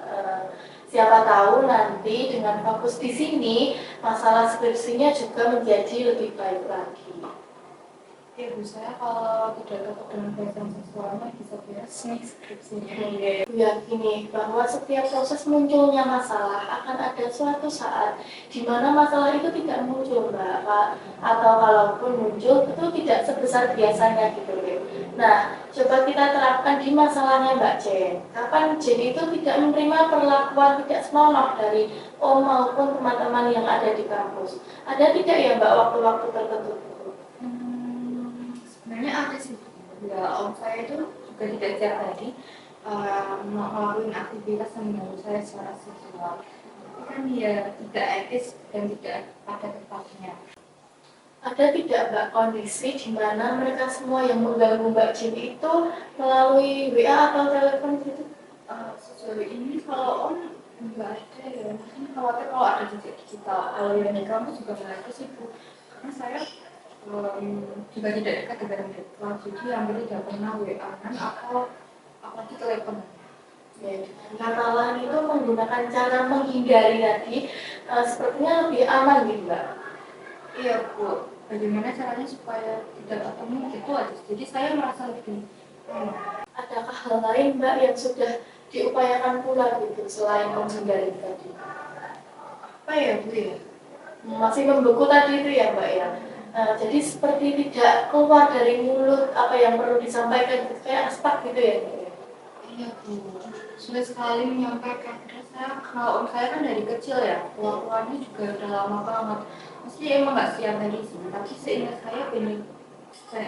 Siapa tahu nanti dengan fokus di sini masalah skripsinya juga menjadi lebih baik lagi. Ya Bu, saya kalau tidak takut dengan pelecehan seksualnya bisa beres nih skripsinya. Yakini bahwa setiap proses munculnya masalah akan ada suatu saat di mana masalah itu tidak muncul Mbak, atau kalaupun muncul itu tidak sebesar biasanya gitu. Nah, coba kita terapkan di masalahnya Mbak Jen. Kapan Jen itu tidak menerima perlakuan tidak senonoh dari Om maupun teman-teman yang ada di kampus? Ada tidak ya Mbak waktu-waktu tertentu? Sebenarnya ada sih. Ya, om saya itu juga tidak tiap hari melakukan aktivitas yang mengganggu saya secara seksual. Tapi kan ya tidak etis dan tidak pada tempatnya. Ada tidak Mbak kondisi di mana mereka semua yang mengganggu Mbak Jen itu melalui WA atau telepon gitu? Sejauh ini kalau om nggak ada ya, mungkin khawatir kalau ada jejak digital. Kalau yang di kampus juga nggak ada sih Bu, karena saya juga tidak dekat dengan mereka, jadi hampir tidak pernah WA-an atau apalagi telepon. Ya, kata lain itu menggunakan cara menghindari tadi sepertinya lebih aman gitu Mbak. Iya Bu, bagaimana caranya supaya tidak ketemu gitu aja. Jadi saya merasa lebih Adakah hal lain Mbak yang sudah diupayakan pula gitu selain menghindari tadi? apa ya Bu ya, masih membeku tadi itu ya Mbak ya. Jadi seperti tidak keluar dari mulut apa yang perlu disampaikan, kayak stuck gitu ya Mbak ya. Iya Bu, sulit sekali menyampaikan. Dan saya, kalau saya kan dari kecil ya, keluarnya juga udah lama banget. Meski emang nggak siap dari sih, tapi seingat saya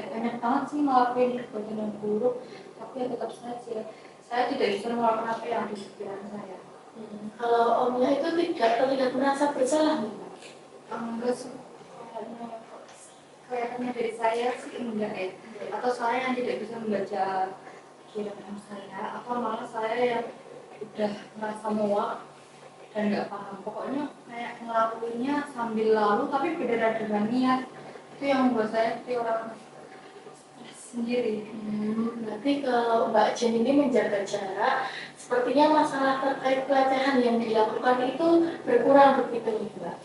banyak banget sih ngelakuin perbuatan yang buruk, tapi ya tetap saja saya tidak bisa melakukan apa yang di pikiran saya. Kalau Omnya itu tidak terlihat merasa bersalah nih Mbak. Enggak sih, kelihatannya dari saya sih enggak ya. Atau saya yang tidak bisa membaca pikiran saya, atau malah saya yang udah merasa muak dan nggak paham. Pokoknya kayak ngelakuinnya sambil lalu, tapi beneran dengan niat. Itu yang membuat saya seperti orang stres sendiri. Berarti kalau Mbak Jen ini menjaga jarak, sepertinya masalah terkait pelecehan yang dilakukan itu berkurang begitu nih Mbak.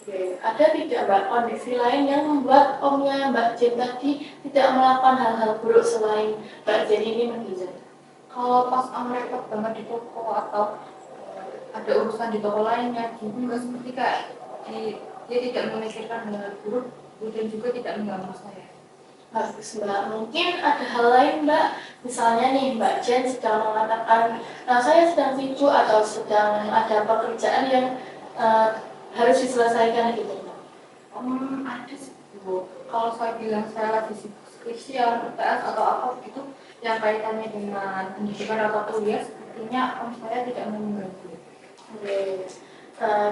Oke. Ada tidak Mbak kondisi lain yang membuat Omnya Mbak Jen tadi tidak melakukan hal-hal buruk selain Mbak Jen ini menghindar? Kalau pas repot banget di toko atau ada urusan di toko lainnya, juga seperti kayak dia tidak memikirkan hal buruk dan juga tidak mengganggu saya. Bagus Mbak, mungkin ada hal lain Mbak, misalnya nih Mbak Jen sedang mengatakan saya sedang sibuk atau sedang ada pekerjaan yang harus diselesaikan gitu Mbak. Ada sih Bu. Kalau saya bilang saya lagi sibuk skripsian, UTS atau apa gitu yang kaitannya dengan pendidikan atau kuliah, sepertinya saya tidak mau mengganggu. Oke.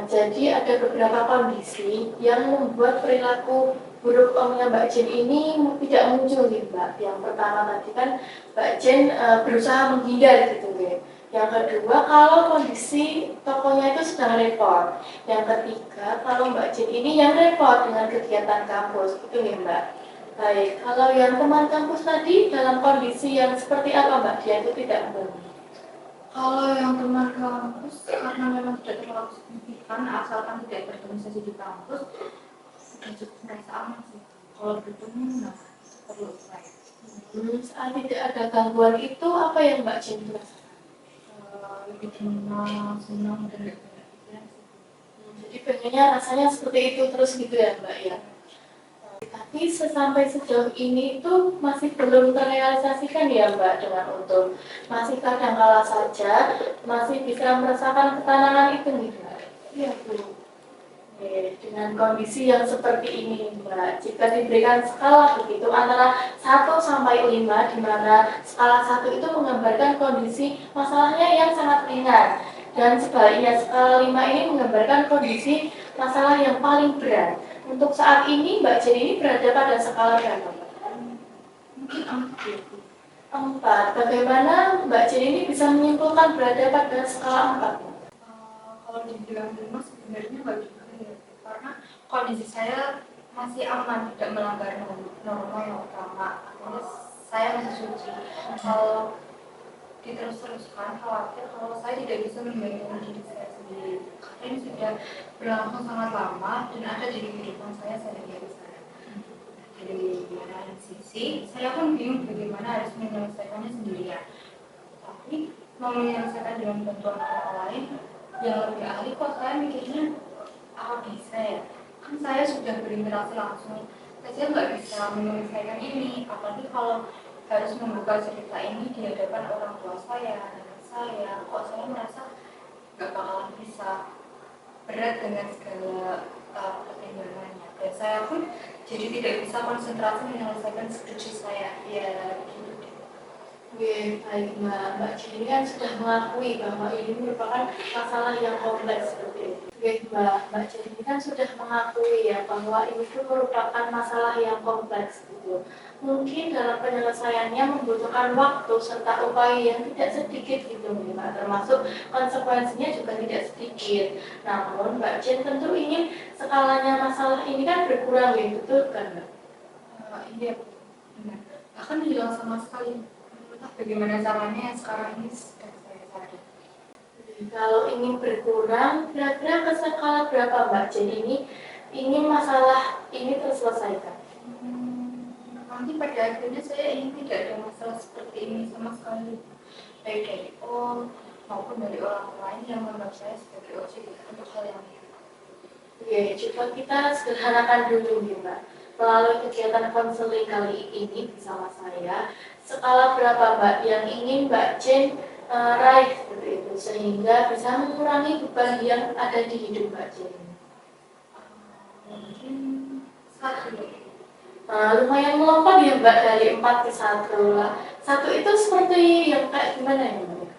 Jadi ada beberapa kondisi yang membuat perilaku buruk Omnya Mbak Jen ini tidak muncul nih Mbak. Yang pertama tadi kan Mbak Jen berusaha menghindar gitu ya. Yang kedua kalau kondisi tokonya itu sedang repot. Yang ketiga kalau Mbak Jen ini yang repot dengan kegiatan kampus itu nih Mbak. Baik, kalau yang teman kampus tadi dalam kondisi yang seperti apa Mbak? Dia itu tidak mengganggu. Kalau yang teman kampus, karena memang tidak terlalu signifikan, asalkan tidak berorganisasi di kampus, sudah cukup merasa aman sih. Kalau bertemu, nah perlu saya. Saat tidak ada gangguan itu apa yang Mbak Jen rasakan? Lebih tenang, senang, dan tidak banyak pikiran sih. Jadi pengennya rasanya seperti itu terus gitu ya Mbak ya. Tapi sampai sejauh ini itu masih belum terrealisasikan ya Mbak dengan untung. Masih kadang-kala saja masih bisa merasakan ketenangan itu nih Mbak. Iya Bu. Dengan kondisi yang seperti ini Mbak, jika diberikan skala begitu antara 1 sampai 5, di mana skala 1 itu menggambarkan kondisi masalahnya yang sangat ringan, dan sebaliknya skala 5 ini menggambarkan kondisi masalah yang paling berat. Untuk saat ini Mbak Jen ini berada pada skala berapa Mbak? Mungkin 4 ya Bu. 4. Bagaimana Mbak Jen ini bisa menyimpulkan berada pada skala 4? Kalau dibilang 5 sebenarnya nggak juga ya, karena kondisi saya masih aman, tidak melanggar norma yang utama. Artinya saya masih suci. Kalau diterus-teruskan, khawatir kalau saya tidak bisa membayangkan diri saya sendiri. Karena ini sudah berlangsung sangat lama dan ada di kehidupan saya sehari-hari saya. Dari lain sisi, saya pun bingung bagaimana harus menyelesaikannya sendirian. Tapi mau menyelesaikan dengan bantuan orang lain yang lebih ahli, kok saya mikirnya apa bisa ya? Kan saya sudah berinteraksi langsung, saya nggak bisa menyelesaikan ini, apalagi kalau harus membuka cerita ini di hadapan orang tua saya, dan saya, kok saya merasa nggak bakalan bisa, berat dengan segala pertimbangannya, dan saya pun jadi tidak bisa konsentrasi menyelesaikan skripsi saya, ya gitu deh. Baik Mbak Jen ini kan sudah mengakui bahwa ini merupakan masalah yang kompleks seperti itu. Mbak Jen ini kan sudah mengakui ya bahwa ini pun merupakan masalah yang kompleks gitu. Mungkin dalam penyelesaiannya membutuhkan waktu serta upaya yang tidak sedikit gitu Mbak, termasuk konsekuensinya juga tidak sedikit. Namun Mbak Jen tentu ingin skalanya masalah ini kan berkurang ya, betul kan Mbak? Iya benar, bahkan hilang sama sekali. Bagaimana caranya yang sekarang ini sudah saya sadar. Kalau ingin berkurang, kira-kira ke skala berapa Mbak Jen ini ingin masalah ini terselesaikan? Nanti pada akhirnya saya ingin tidak ada masalah seperti ini sama sekali, baik dari maupun dari orang lain yang menganggap saya sebagai ojek untuk hal yang Oke, coba kita sederhanakan dulu nih Mbak. Melalui kegiatan konseling kali ini bersama saya, skala berapa Mbak yang ingin Mbak Jen raih seperti itu sehingga bisa mengurangi beban yang ada di hidup Mbak Jen? mungkin satu. Lumayan melompat ya Mbak dari 4 ke 1 lah. 1 itu seperti yang kayak gimana ya Mbak?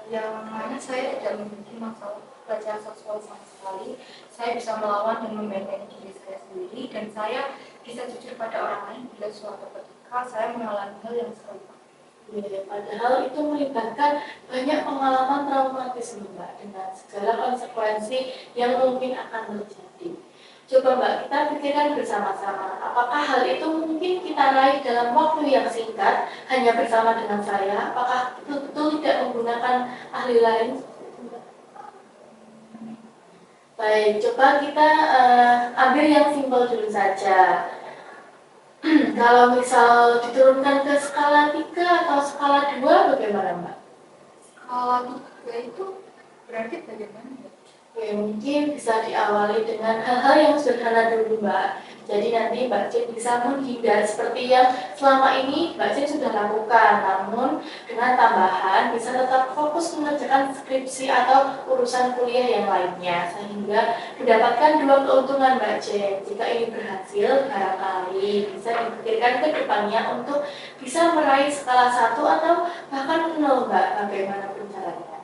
Yang mana saya tidak memiliki masalah pelecehan seksual sama sekali. Saya bisa melawan dan membentengi diri saya sendiri, dan saya bisa jujur pada orang lain bila suatu ketika saya mengalami hal yang serupa. Ya, padahal itu melibatkan banyak pengalaman traumatis Mbak dengan segala konsekuensi yang mungkin akan terjadi. Coba Mbak, kita pikirkan bersama-sama, apakah hal itu mungkin kita raih dalam waktu yang singkat hanya bersama dengan saya? Apakah betul-betul tidak menggunakan ahli lain? Baik, coba kita ambil yang simpel dulu saja. Kalau misal diturunkan ke skala 3 atau skala 2, bagaimana Mbak? Skala 3 itu berarti bagaimana? Oke, mungkin bisa diawali dengan hal-hal yang sederhana dulu Mbak. Jadi nanti Mbak Jen bisa menghindar seperti yang selama ini Mbak Jen sudah lakukan. Namun dengan tambahan bisa tetap fokus mengerjakan skripsi atau urusan kuliah yang lainnya. Sehingga mendapatkan 2 keuntungan Mbak Jen. Jika ini berhasil, barangkali bisa dipikirkan ke depannya untuk bisa meraih skala 1 atau bahkan 0 Mbak. Bagaimana caranya?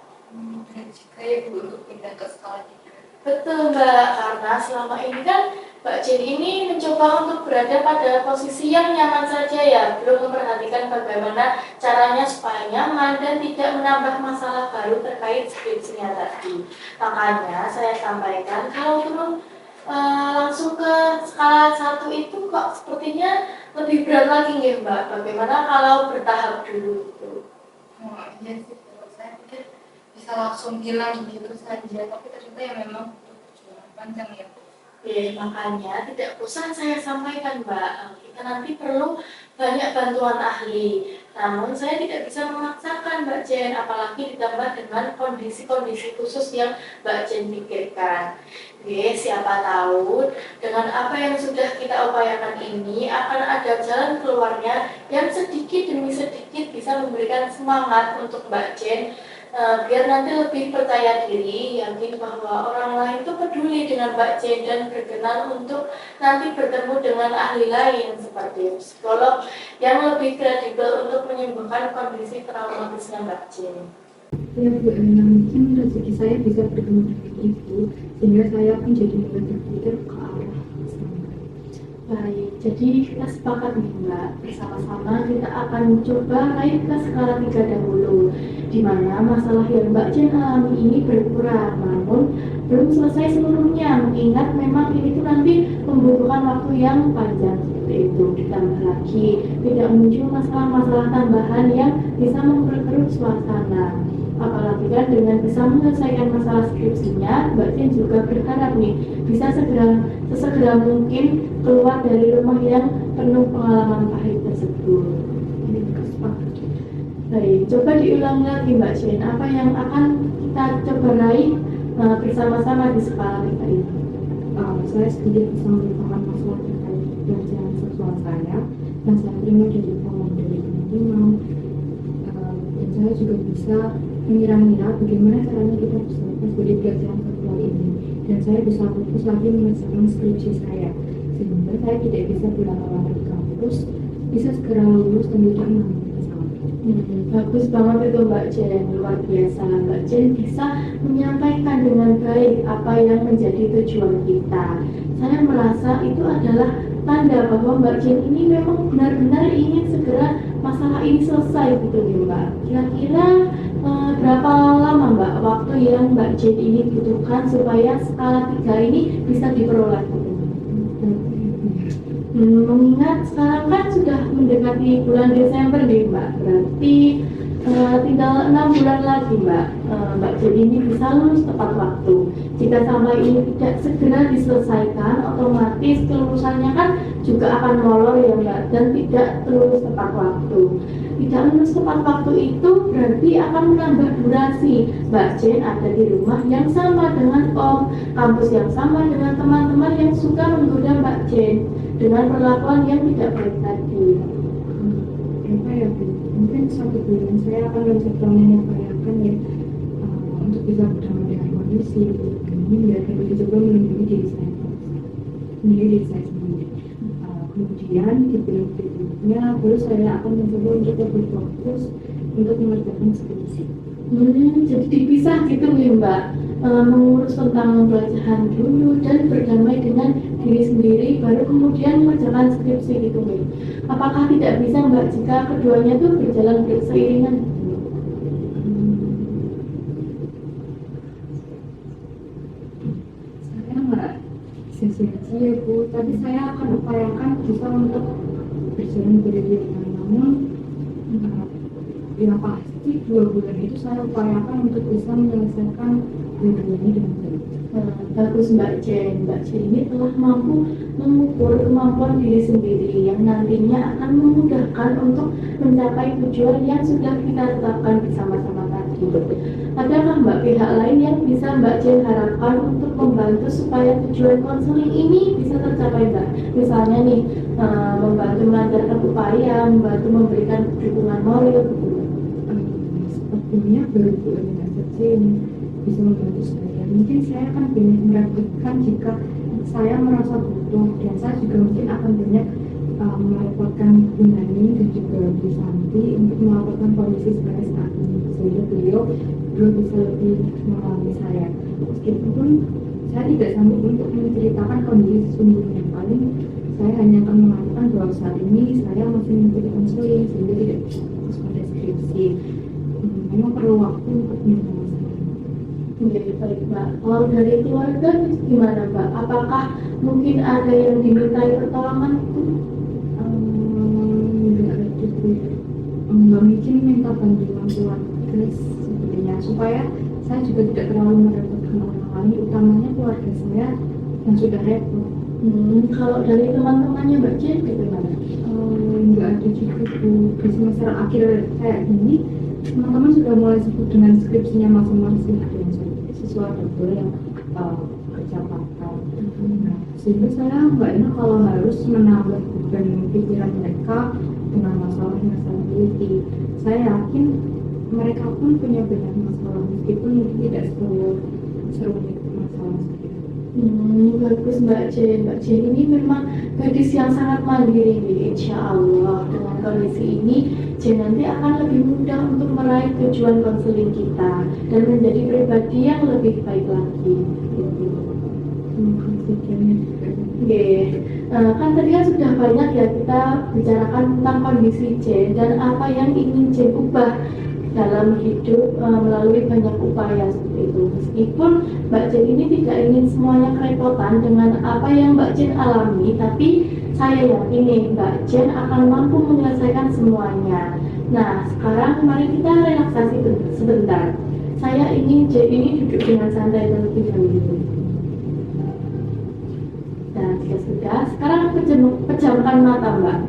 Jika ya Bu, untuk pindah ke skala 3. Betul Mbak, karena selama ini kan Mbak Jen ini mencoba untuk berada pada posisi yang nyaman saja ya, belum memperhatikan bagaimana caranya supaya nyaman dan tidak menambah masalah baru terkait skripsinya tadi. Makanya saya sampaikan kalau turun langsung ke skala 1 itu kok sepertinya lebih berat lagi nih Mbak. Bagaimana kalau bertahap dulu itu? Iya sih, saya pikir bisa langsung bilang gitu saja, tapi ternyata ya memang butuh perjuangan panjang ya. Oke, makanya tidak usah saya sampaikan Mbak, kita nanti perlu banyak bantuan ahli. Namun saya tidak bisa memaksakan Mbak Jen, apalagi ditambah dengan kondisi-kondisi khusus yang Mbak Jen pikirkan. Oke, siapa tahu dengan apa yang sudah kita upayakan ini akan ada jalan keluarnya yang sedikit demi sedikit bisa memberikan semangat untuk Mbak Jen, biar nanti lebih percaya diri, yakin bahwa orang lain itu peduli dengan Mbak Jen dan berkenan untuk nanti bertemu dengan ahli lain seperti psikolog yang lebih kredibel untuk menyembuhkan kondisi traumatisnya Mbak Jen. Ya Bu, mungkin rezeki saya bisa bertemu dengan itu, sehingga saya pun jadi mulai berpikir ke arah sana. Baik, jadi kita sepakat nih Mbak, bersama-sama kita akan coba naik ke skala 3 dahulu, di mana masalah yang Mbak Jen alami ini berkurang, namun belum selesai seluruhnya, mengingat memang ini tuh nanti membutuhkan waktu yang panjang seperti itu. Ditambah lagi, tidak muncul masalah-masalah tambahan yang bisa memperkeruh suasana. Apalagi kan dengan bisa menyelesaikan masalah skripsinya, Mbak Jen juga berharap nih bisa sesegera mungkin keluar dari rumah yang penuh pengalaman pahit tersebut. Ini kesepakatan. Baik, coba diulang lagi Mbak Jen, apa yang akan kita coba raih bersama-sama di skala 3 ini? Saya sendiri bisa melupakan masalah terkait pelecehan seksual saya, yang saya terima dari pengomong dari teman-teman, dan saya juga bisa mengira-ngira bagaimana caranya kita bisa lepas dari pelecehan seksual ini, dan saya bisa fokus lagi menyelesaikan skripsi saya, sehingga saya tidak bisa berlama-lama di kampus, bisa segera lulus dan tidak mengalami kesalahan. Bagus banget itu Mbak Jen, luar biasa. Mbak Jen bisa menyampaikan dengan baik apa yang menjadi tujuan kita. Saya merasa itu adalah tanda bahwa Mbak Jen ini memang benar-benar ingin segera masalah ini selesai gitu nih Mbak. Kira-kira berapa lama Mbak waktu yang Mbak Jen ini butuhkan supaya skala 3 ini bisa diperoleh? Mengingat sekarang kan sudah mendekati bulan Desember nih Mbak, berarti tinggal 6 bulan lagi Mbak. Mbak Jen ini bisa lulus tepat waktu. Jika sampai ini tidak segera diselesaikan, otomatis kelulusannya kan juga akan molor ya Mbak, dan tidak lulus tepat waktu. tidak lulus tepat waktu itu berarti akan menambah durasi. Mbak Jen ada di rumah yang sama dengan Om, kampus yang sama dengan teman-teman yang suka menggoda Mbak Jen dengan perlakuan yang tidak baik tadi. Apa ya Bu? Mungkin satu bulan saya akan mencoba mengupayakan ya untuk bisa berdamai dengan kondisi ini ya, dan mencoba melindungi diri saya sendiri. Kemudian di bulan berikutnya baru saya akan mencoba untuk lebih fokus untuk mengerjakan skripsi. Jadi dipisah gitu ya Mbak, mengurus tentang pelajaran dulu dan berdamai dengan diri sendiri, baru kemudian mengerjakan skripsi gitu Mbak. Apakah tidak bisa Mbak jika keduanya tuh berjalan berseiringan? Saya nggak sia-sia ya Bu, tapi saya akan upayakan bisa untuk berjalan beriringan. Namun ya pasti 2 bulan itu saya upayakan untuk bisa menyelesaikan dua-duanya dengan baik. Bagus Mbak Jen. Mbak Jen ini telah mampu mengukur kemampuan diri sendiri yang nantinya akan memudahkan untuk mencapai tujuan yang sudah kita tetapkan bersama-sama tadi. Adakah Mbak pihak lain yang bisa Mbak Jen harapkan untuk membantu supaya tujuan konseling ini bisa tercapai Mbak? Misalnya nih, membantu melancarkan upaya, membantu memberikan dukungan moral. Sepertinya baru Bu Elina saja yang bisa membantu saya. Mungkin saya akan banyak merepotkan jika saya merasa butuh, dan saya juga mungkin akan banyak merepotkan Bu Nani dan juga Bu Santi untuk melaporkan kondisi saya saat ini, sehingga beliau bisa lebih memahami saya. Meskipun saya tidak sanggup untuk menceritakan kondisi sesungguhnya, paling saya hanya akan mengatakan bahwa saat ini saya masih mengikuti konseling sehingga tidak fokus pada skripsi. Memang perlu waktu untuk menyelesaikan. Menjadi baik Mbak. Kalau dari keluarga gimana Mbak? Apakah mungkin ada yang dimintai pertolongan itu? Nggak mungkin minta bantuan keluarga sebenarnya, supaya saya juga tidak terlalu merepotkan orang lain, utamanya keluarga saya yang sudah repot. Kalau dari teman-temannya Mbak Jen bagaimana? Nggak ada juga Bu. Di semester akhir kayak gini, teman-teman sudah mulai sibuk dengan skripsinya masing-masing, ada yang siswa dokter yang kerja part-time. Nah, sehingga saya nggak enak kalau harus menambah beban pikiran mereka dengan masalah yang saya miliki. Saya yakin mereka pun punya banyak masalah, meskipun mungkin tidak serumit masalah saya. Bagus Mbak Jen. Mbak Jen ini memang gadis yang sangat mandiri nih. Insya Allah dengan kondisi ini Jen nanti akan lebih mudah untuk meraih tujuan konseling kita dan menjadi pribadi yang lebih baik lagi. Kan tadi kan sudah banyak ya kita bicarakan tentang kondisi Jen dan apa yang ingin Jen ubah dalam hidup melalui banyak upaya seperti itu. Meskipun Mbak Jen ini tidak ingin semuanya kerepotan dengan apa yang Mbak Jen alami, tapi saya yakin nih Mbak Jen akan mampu menyelesaikan semuanya. Nah, sekarang mari kita relaksasi sebentar. Saya ingin Jen ini duduk dengan santai terlebih dahulu. Dan jika sudah, sekarang pejamkan mata Mbak.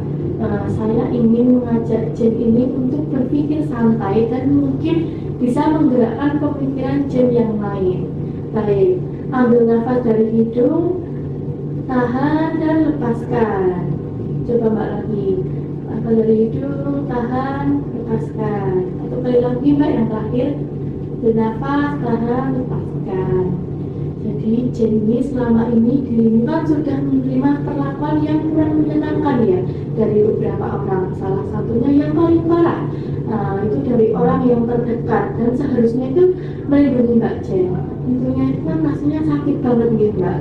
Saya ingin mengajak Jen ini untuk berpikir santai dan mungkin bisa menggerakkan pemikiran Jen yang lain. Baik, ambil nafas dari hidung, tahan dan lepaskan. Coba Mbak lagi, nafas dari hidung, tahan, lepaskan. Satu kali lagi Mbak yang terakhir, bernafas, tahan, lepaskan. Jadi Jen ini selama ini dirimu kan sudah menerima perlakuan yang kurang menyenangkan ya dari beberapa orang. Salah satunya yang paling parah itu dari orang yang terdekat, dan seharusnya itu melindungi Mbak Jen. Tentunya itu kan rasanya sakit banget gitu Mbak.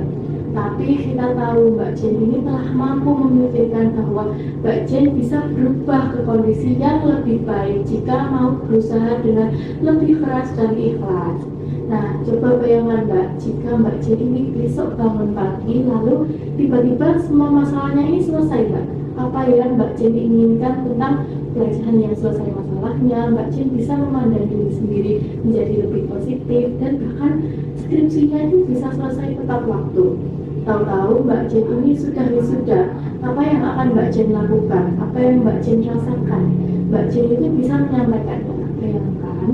Tapi kita tahu Mbak Jen ini telah mampu memikirkan bahwa Mbak Jen bisa berubah ke kondisi yang lebih baik jika mau berusaha dengan lebih keras dan ikhlas. Nah, coba bayangkan Mbak, jika Mbak Jen ini besok bangun pagi, lalu tiba-tiba semua masalahnya ini selesai Mbak. Apa yang Mbak Jen inginkan tentang pelajaran yang selesai masalahnya, Mbak Jen bisa memandang diri sendiri menjadi lebih positif, dan bahkan skripsinya itu bisa selesai tepat waktu. Tahu-tahu Mbak Jen ini sudah wisuda. Apa yang akan Mbak Jen lakukan? Apa yang Mbak Jen rasakan? Mbak Jen itu bisa menyampaikannya. Bayangkan,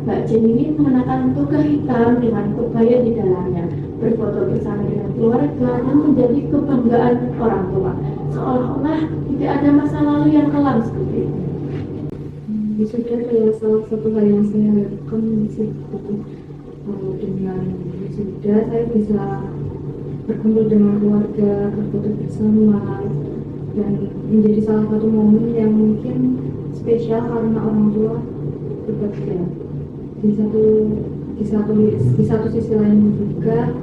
Mbak Jen ini mengenakan toga hitam dengan kebaya di dalamnya, berfoto bersama dengan keluarga dan menjadi kebanggaan orang tua, seolah-olah tidak ada masa lalu yang kelam seperti itu. Wisuda adalah salah satu hal yang saya harapkan sih. Dengan wisuda saya bisa berkumpul dengan keluarga, berfoto bersama, dan menjadi salah satu momen yang mungkin spesial karena orang tua bekerja. Di satu sisi lain juga,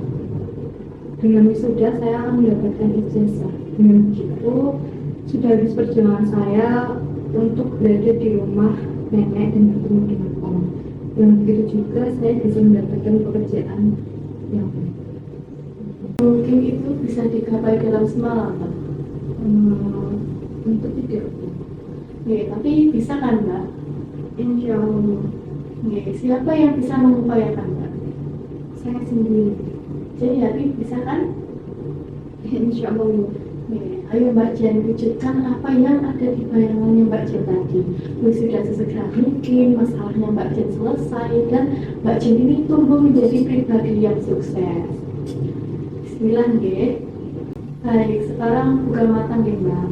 dengan wisuda saya akan mendapatkan ijazah. Dengan begitu sudah habis perjuangan saya untuk berada di rumah nenek dan bertemu dengan om. Dan begitu juga saya bisa mendapatkan pekerjaan yang baik. Mungkin itu bisa digapai dalam semalam, Mbak. Untuk tidak, Tapi bisa kan, Mbak? insya Allah Siapa yang bisa mengupayakan, Mbak? saya sendiri. Jadi Hati bisa kan? Insya Allah. Ayo Mbak Jen, wujudkan apa yang ada di bayangannya Mbak Jen tadi. Sudah sesegera mungkin masalahnya Mbak Jen selesai dan Mbak Jen ini tumbuh menjadi pribadi yang sukses. Bismillah nggih. Baik, sekarang buka mata nggih Mbak.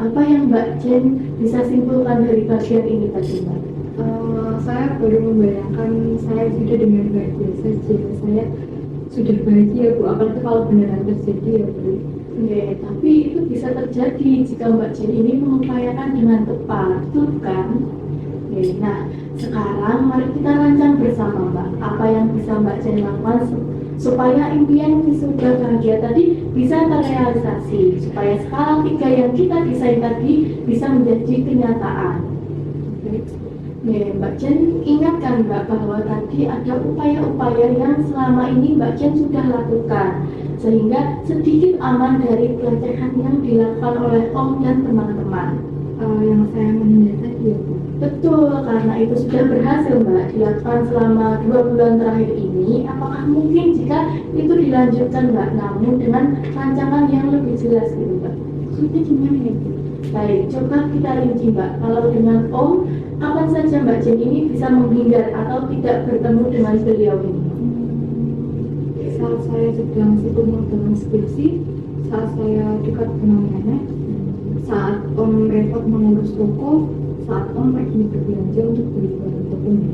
Apa yang Mbak Jen bisa simpulkan dari bagian ini tadi Mbak? Saya baru membayangkan saya sudah dengan bahagia saja. Saya sudah bahagia Bu, apalagi kalau beneran terjadi ya Bu. Tapi itu bisa terjadi jika Mbak Jen ini mengupayakan dengan tepat, betul kan? Nah, sekarang mari kita rancang bersama Mbak, apa yang bisa Mbak Jen lakukan supaya impian wisuda bahagia tadi bisa terrealisasi, supaya skala 3 yang kita desain tadi bisa menjadi kenyataan. Mbak Jen ingatkan Mbak bahwa tadi ada upaya-upaya yang selama ini Mbak Jen sudah lakukan sehingga sedikit aman dari pelecehan yang dilakukan oleh Om dan teman-teman. Yang saya menghindari tadi ya Bu. Betul, karena itu sudah berhasil Mbak dilakukan selama 2 bulan terakhir ini. Apakah mungkin jika itu dilanjutkan Mbak, namun dengan rancangan yang lebih jelas gitu Mbak? Maksudnya gimana ya Bu? Baik, coba kita rinci Mbak. Kalau dengan Om, kapan saja Mbak Jen ini bisa menghindar atau tidak bertemu dengan beliau ini? Saat saya sedang sibuk mengerjakan skripsi, saat saya dekat dengan nenek, saat Om repot mengurus toko, saat Om pergi berbelanja untuk beli barang tokonya.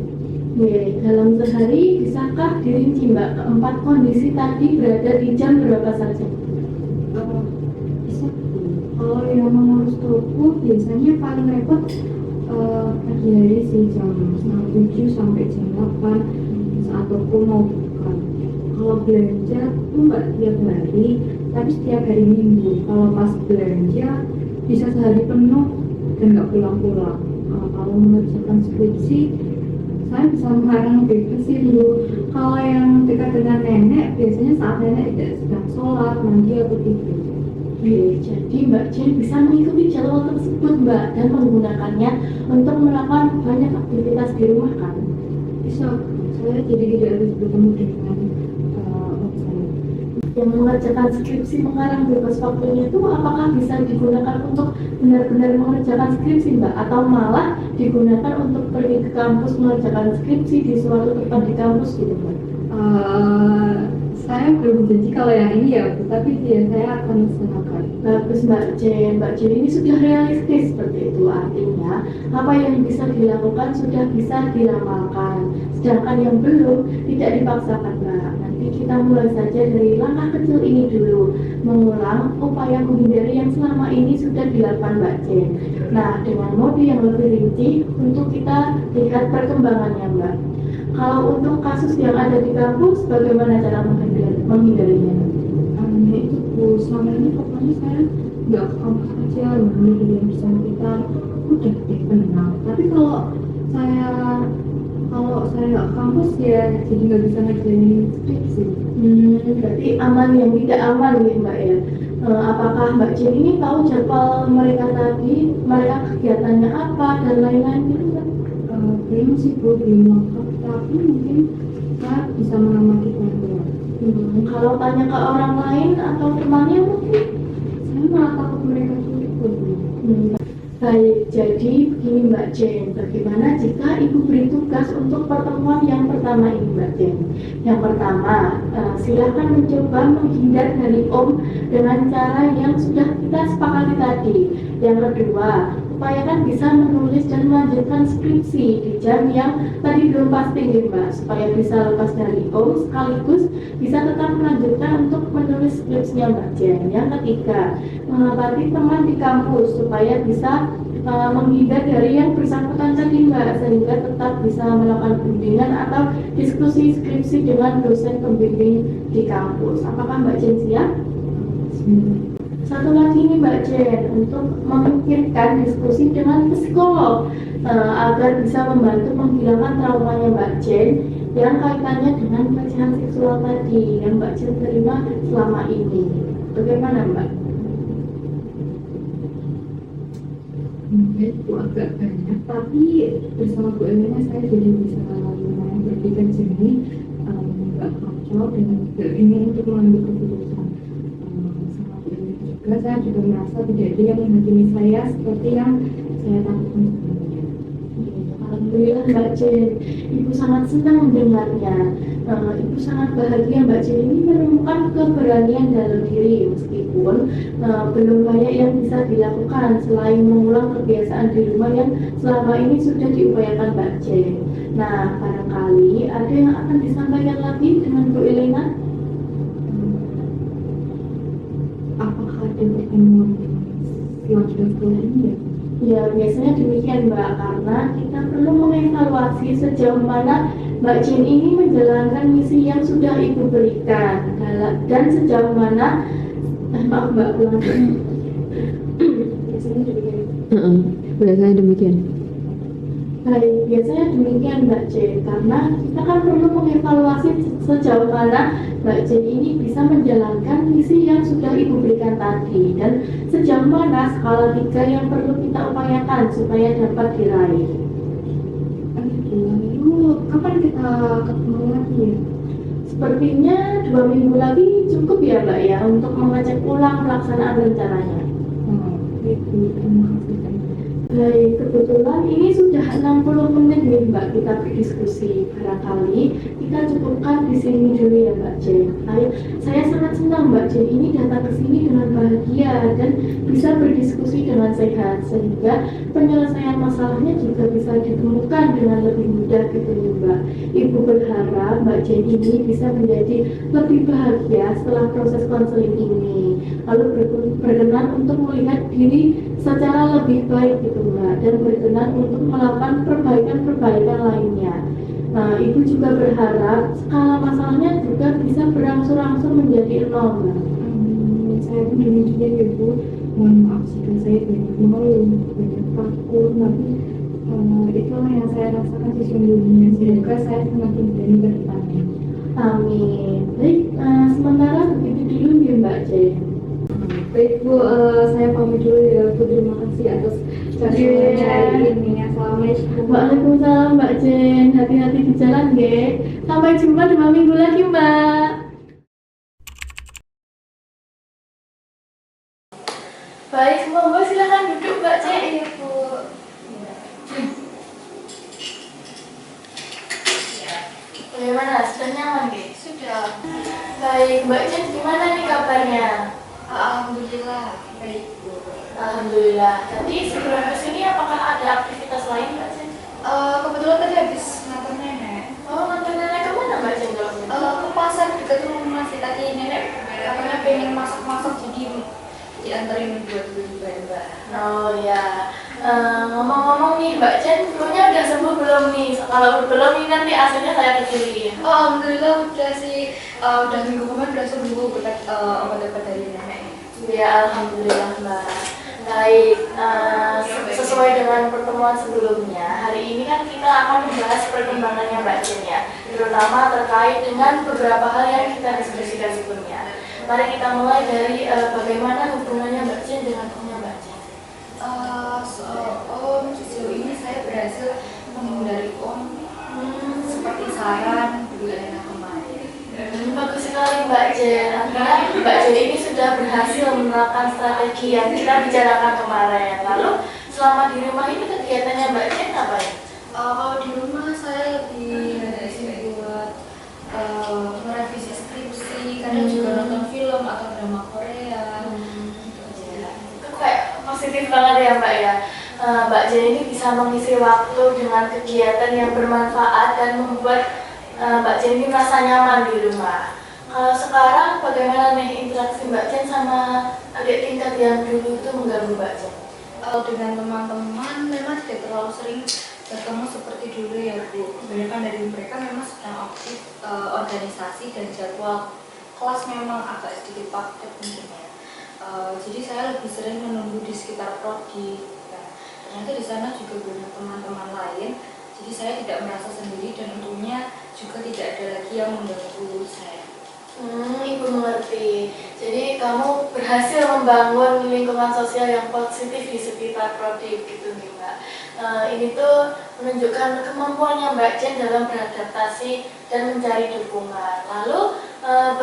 Dalam sehari bisakah dirinci Mbak keempat kondisi tadi berada di jam berapa saja? Bisa Bu. Kalau yang mengurus toko biasanya paling repot pagi hari sih jam 6:30 sampai jam 8 saat toko mau buka. Kalau belanja tuh nggak tiap hari, tapi setiap hari Minggu. Kalau pas belanja bisa sehari penuh dan nggak pulang-pulang. Kalau mengerjakan skripsi, saya bisa mengarang bebas sih Bu. Kalau yang dekat dengan nenek, biasanya saat nenek tidak sedang sholat, mandi atau tidur. Jadi Mbak Jen bisa mengikuti jadwal tersebut Mbak dan menggunakannya untuk melakukan banyak aktivitas di rumah kan? Bisa, saya jadi tidak harus bertemu dengan om saya. Yang mengerjakan skripsi mengarang bebas waktunya itu apakah bisa digunakan untuk benar-benar mengerjakan skripsi Mbak? Atau malah digunakan untuk pergi ke kampus mengerjakan skripsi di suatu tempat di kampus gitu Mbak? Saya belum janji kalau yang ini ya Bu, tapi ya saya akan usahakan. Bagus Mbak Jen ini sudah realistis seperti itu, artinya apa yang bisa dilakukan sudah bisa diramalkan, sedangkan yang belum tidak dipaksakan Mbak. Nanti kita mulai saja dari langkah kecil ini dulu, mengulang upaya menghindari yang selama ini sudah dilakukan Mbak Jen. Nah, dengan mode yang lebih rinci untuk kita lihat perkembangannya Mbak. Kalau untuk kasus yang ada di kampus, bagaimana cara menghindarinya? Itu Bu, selama ini pokoknya saya nggak ke kampus aja, lalu di yang bersangkutan udah kenal. Tapi kalau saya nggak ke kampus ya jadi nggak bisa ngerjain skripsi. Berarti aman yang tidak aman nih Mbak ya. Apakah Mbak Jen ini tahu jadwal mereka tadi, mereka kegiatannya apa dan lain-lain gitu Mbak? Belum sih Bu, belum lengkap, tapi mungkin saya bisa mengamati pelan-pelan. Kalau tanya ke orang lain atau temannya mungkin Saya malah takut mereka curiga Bu. Baik, jadi begini Mbak Jen, bagaimana jika Ibu beri tugas untuk pertemuan yang pertama ini Mbak Jen? Yang pertama, silakan mencoba menghindar dari Om dengan cara yang sudah kita sepakati tadi. Yang kedua, upayakan bisa menulis dan melanjutkan skripsi di jam yang tadi belum pasti nih Mbak, supaya bisa lepas dari Om sekaligus bisa tetap melanjutkan untuk menulis skripsinya Mbak Jen. Yang ketiga, mengamati teman di kampus supaya bisa menghindar dari yang bersangkutan tadi Mbak, sehingga tetap bisa melakukan bimbingan atau diskusi skripsi dengan dosen pembimbing di kampus. Apakah Mbak Jen siap? Satu lagi nih Mbak Jen, untuk memikirkan diskusi dengan psikolog agar bisa membantu menghilangkan traumanya Mbak Jen yang kaitannya dengan pelecehan seksual tadi yang Mbak Jen terima selama ini. Bagaimana Mbak? Itu agak banyak, tapi bersama Bu Elena saya jadi bisa lumayan berpikir jernih, nggak kacau dan juga ingin untuk mengambil keputusan. Sama Bu Elena juga, saya juga merasa tidak ada yang menghakimi saya seperti yang saya takutkan sebelumnya. Alhamdulillah Mbak Jen, Ibu sangat senang mendengarnya. Ibu sangat bahagia Mbak Jen ini menemukan keberanian dalam diri meskipun belum banyak yang bisa dilakukan selain mengulang kebiasaan di rumah yang selama ini sudah diupayakan Mbak Jen. Nah, barangkali ada yang akan disampaikan lagi dengan Bu Elena? Apakah ada pertemuan selanjutnya setelah ini ya? Ya, biasanya demikian Mbak, karena kita perlu mengevaluasi sejauh mana Mbak Jen ini menjalankan misi yang sudah Ibu berikan dan sejauh mana maaf Mbak ulang. Biasanya demikian. Biasanya demikian. Baik, biasanya demikian Mbak Jen, karena kita kan perlu mengevaluasi sejauh mana Mbak Jen ini bisa menjalankan misi yang sudah Ibu berikan tadi dan sejauh mana skala 3 yang perlu kita upayakan supaya dapat diraih. Lalu kapan kita ketemu lagi ya? Sepertinya 2 minggu lagi cukup ya Mbak ya untuk mengecek ulang pelaksanaan rencananya. Itu terima kasih. Baik, kebetulan ini sudah 60 menit nih Mbak kita berdiskusi. Barangkali kita cukupkan di sini dulu ya Mbak Jen. Saya sangat senang Mbak Jen ini datang ke sini dengan bahagia dan bisa berdiskusi dengan sehat sehingga penyelesaian masalahnya juga bisa ditemukan dengan lebih mudah gitu nih Mbak. Ibu berharap Mbak Jen ini bisa menjadi lebih bahagia setelah proses konseling ini. Lalu berkenan untuk melihat diri secara lebih baik gitu Mbak, dan berkenan untuk melakukan perbaikan-perbaikan lainnya. Nah, Ibu juga berharap skala masalahnya juga bisa berangsur-angsur menjadi 0 Mbak. Saya pun demikian ya Bu. Mohon maaf jika saya banyak mengeluh, banyak takut, tapi itulah yang saya rasakan sesungguhnya. Semoga saya semakin berani ke depannya. Amin. Baik, sementara begitu dulu ya Mbak Jen. Baik Bu, saya pamit dulu ya Bu. Terima kasih atas jawabannya hari ini. Assalamualaikum. Waalaikumsalam Mbak Jen. Hati-hati di jalan ya. Sampai jumpa 2 minggu lagi Mbak. Baik, monggo silakan duduk Mbak Jen. Iya Bu. Bagaimana? Sudah nyaman Ge? Sudah. Baik, Mbak Jen gimana nih kabarnya? Alhamdulillah baik Bu. Alhamdulillah. Tadi sebelum kesini apakah ada aktivitas lain Mbak Jen? Kebetulan tadi habis ngantar nenek. Oh, ngantar nenek kemana Mbak Jen kalau gitu? Ke pasar dekat rumah sih, tadi nenek katanya pengen masak-masak jadi diantarin buat beli bahan-bahan. Oh ya. Ngomong-ngomong nih Mbak Jen, flunya udah sembuh belum nih? Kalau belum nih nanti aslinya saya kecilin. Oh, alhamdulillah udah sih, udah minggu kemarin udah sembuh berkat obat-obat dari nenek. Ya, alhamdulillah Mbak. Baik, sesuai dengan pertemuan sebelumnya, hari ini kan kita akan membahas perkembangannya Mbak Jen ya, terutama terkait dengan beberapa hal yang kita diskusikan sebelumnya. Mari kita mulai dari bagaimana hubungannya Mbak Jen dengan omnya Mbak Jen. Om, sejauh ini saya berhasil menghindari om seperti saran Bu Elena kemarin. Bagus sekali Mbak Jen. Artinya Mbak Jen ini sudah berhasil menerapkan strategi yang kita bicarakan kemarin. Lalu selama di rumah ini kegiatannya Mbak Jen apa ya? Kalau di rumah saya lebih rajin buat merevisi skripsi, kadang juga nonton film atau drama Korea. Gitu aja. Itu kayak positif banget ya Mbak ya. Mbak Jen ini bisa mengisi waktu dengan kegiatan yang bermanfaat dan membuat Mbak Jen ini merasa nyaman di rumah. Kalau sekarang bagaimana nih interaksi Mbak Jen sama adik tingkat yang dulu itu mengganggu Mbak Jen? Dengan teman-teman memang tidak terlalu sering bertemu seperti dulu ya Bu. Kebanyakan dari mereka memang sedang aktif organisasi dan jadwal kelas memang agak sedikit padat mungkin ya. Jadi saya lebih sering menunggu di sekitar prodi. Nah, ternyata di sana juga banyak teman-teman lain. Jadi saya tidak merasa sendiri dan untungnya juga tidak ada lagi yang mengganggu saya. Ibu mengerti. Jadi kamu berhasil membangun lingkungan sosial yang positif di sekitar prodi gitu nih Mbak. Ini tuh menunjukkan kemampuannya Mbak Jen dalam beradaptasi dan mencari dukungan. Lalu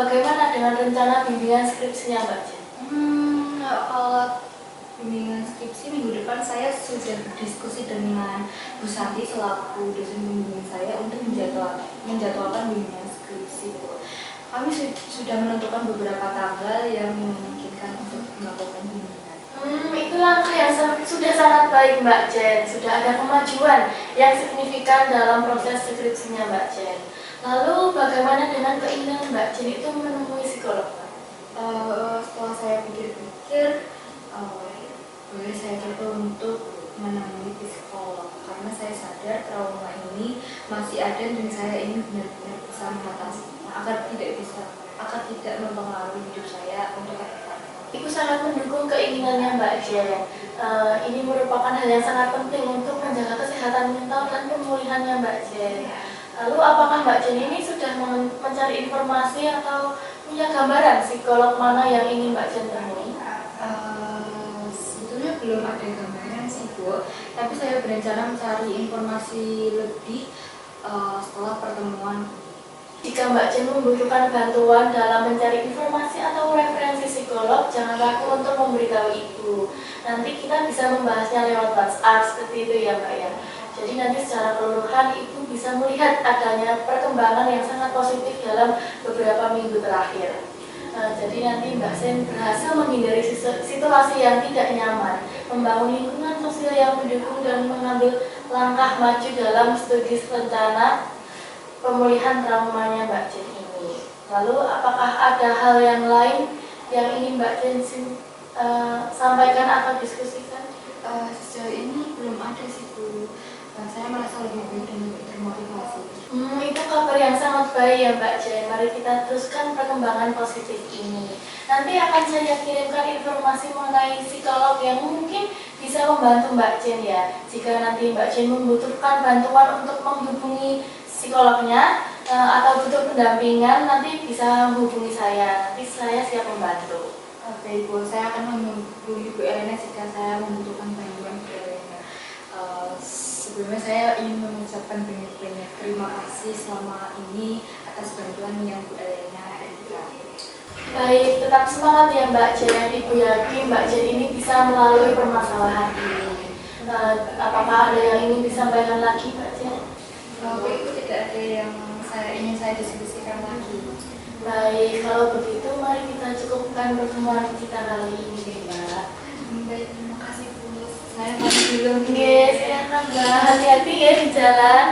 bagaimana dengan rencana bimbingan skripsinya Mbak Jen? Kalau bimbingan skripsi minggu depan saya sudah berdiskusi dengan Bu Santi selaku dosen bimbingan saya untuk menjadwalkan bimbingan skripsi. Kami sudah menentukan beberapa tanggal yang memungkinkan untuk melakukan bimbingan. Itu langkah yang sudah sangat baik Mbak Jen. Sudah ada kemajuan yang signifikan dalam proses skripsinya Mbak Jen. Lalu bagaimana dengan keinginan Mbak Jen itu menemui psikolog? Setelah saya pikir-pikir, boleh saya coba untuk menemui psikolog karena saya sadar trauma ini masih ada dan saya ingin benar-benar bisa mengatasi agar tidak mempengaruhi hidup saya untuk kedepannya. Ibu sangat mendukung keinginannya Mbak Jen. Ini merupakan hal yang sangat penting untuk menjaga kesehatan mental dan pemulihannya Mbak Jen. Lalu apakah Mbak Jen ini sudah mencari informasi atau punya gambaran psikolog mana yang ingin Mbak Jen temui? Sebetulnya belum ada gambaran sih Bu, tapi saya berencana mencari informasi lebih setelah pertemuan. Jika Mbak Jen membutuhkan bantuan dalam mencari informasi atau referensi psikolog, jangan ragu untuk memberitahu Ibu. Nanti kita bisa membahasnya lewat WhatsApp seperti itu ya Mbak ya. Jadi nanti secara keseluruhan Ibu bisa melihat adanya perkembangan yang sangat positif dalam beberapa minggu terakhir. Jadi nanti Mbak Jen berhasil menghindari situasi yang tidak nyaman, membangun lingkungan sosial yang mendukung dan mengambil langkah maju dalam studi rencana pemulihan traumanya Mbak Jen ini. Lalu apakah ada hal yang lain yang ingin Mbak Jen sampaikan atau diskusikan? Sejauh ini belum ada sih Bu. Saya merasa lebih baik dan lebih termotivasi. Itu kabar yang sangat baik ya Mbak Jen. Mari kita teruskan perkembangan positif ini. Nanti akan saya kirimkan informasi mengenai psikolog yang mungkin bisa membantu Mbak Jen ya. Jika nanti Mbak Jen membutuhkan bantuan untuk menghubungi psikolognya atau butuh pendampingan, nanti bisa menghubungi saya. Nanti saya siap membantu. Oke Ibu, saya akan menghubungi Bu Elena jika saya membutuhkan bantuan Bu Elena. Sebelumnya saya ingin mengucapkan banyak-banyak terima kasih selama ini atas bantuan yang Bu Elena berikan. Baik, tetap semangat ya Mbak Jen. Ibu yakin Mbak Jen ini bisa melalui permasalahan ini. Apakah ada yang ingin disampaikan lagi Mbak Jen? Bu, itu tidak ada yang ingin saya diskusikan lagi. Baik, kalau begitu mari kita cukupkan pertemuan kita kali ini Mbak. Baik, terima kasih Bu. Saya pamit dulu. Yes, ya Mbak. Hati-hati ya di jalan.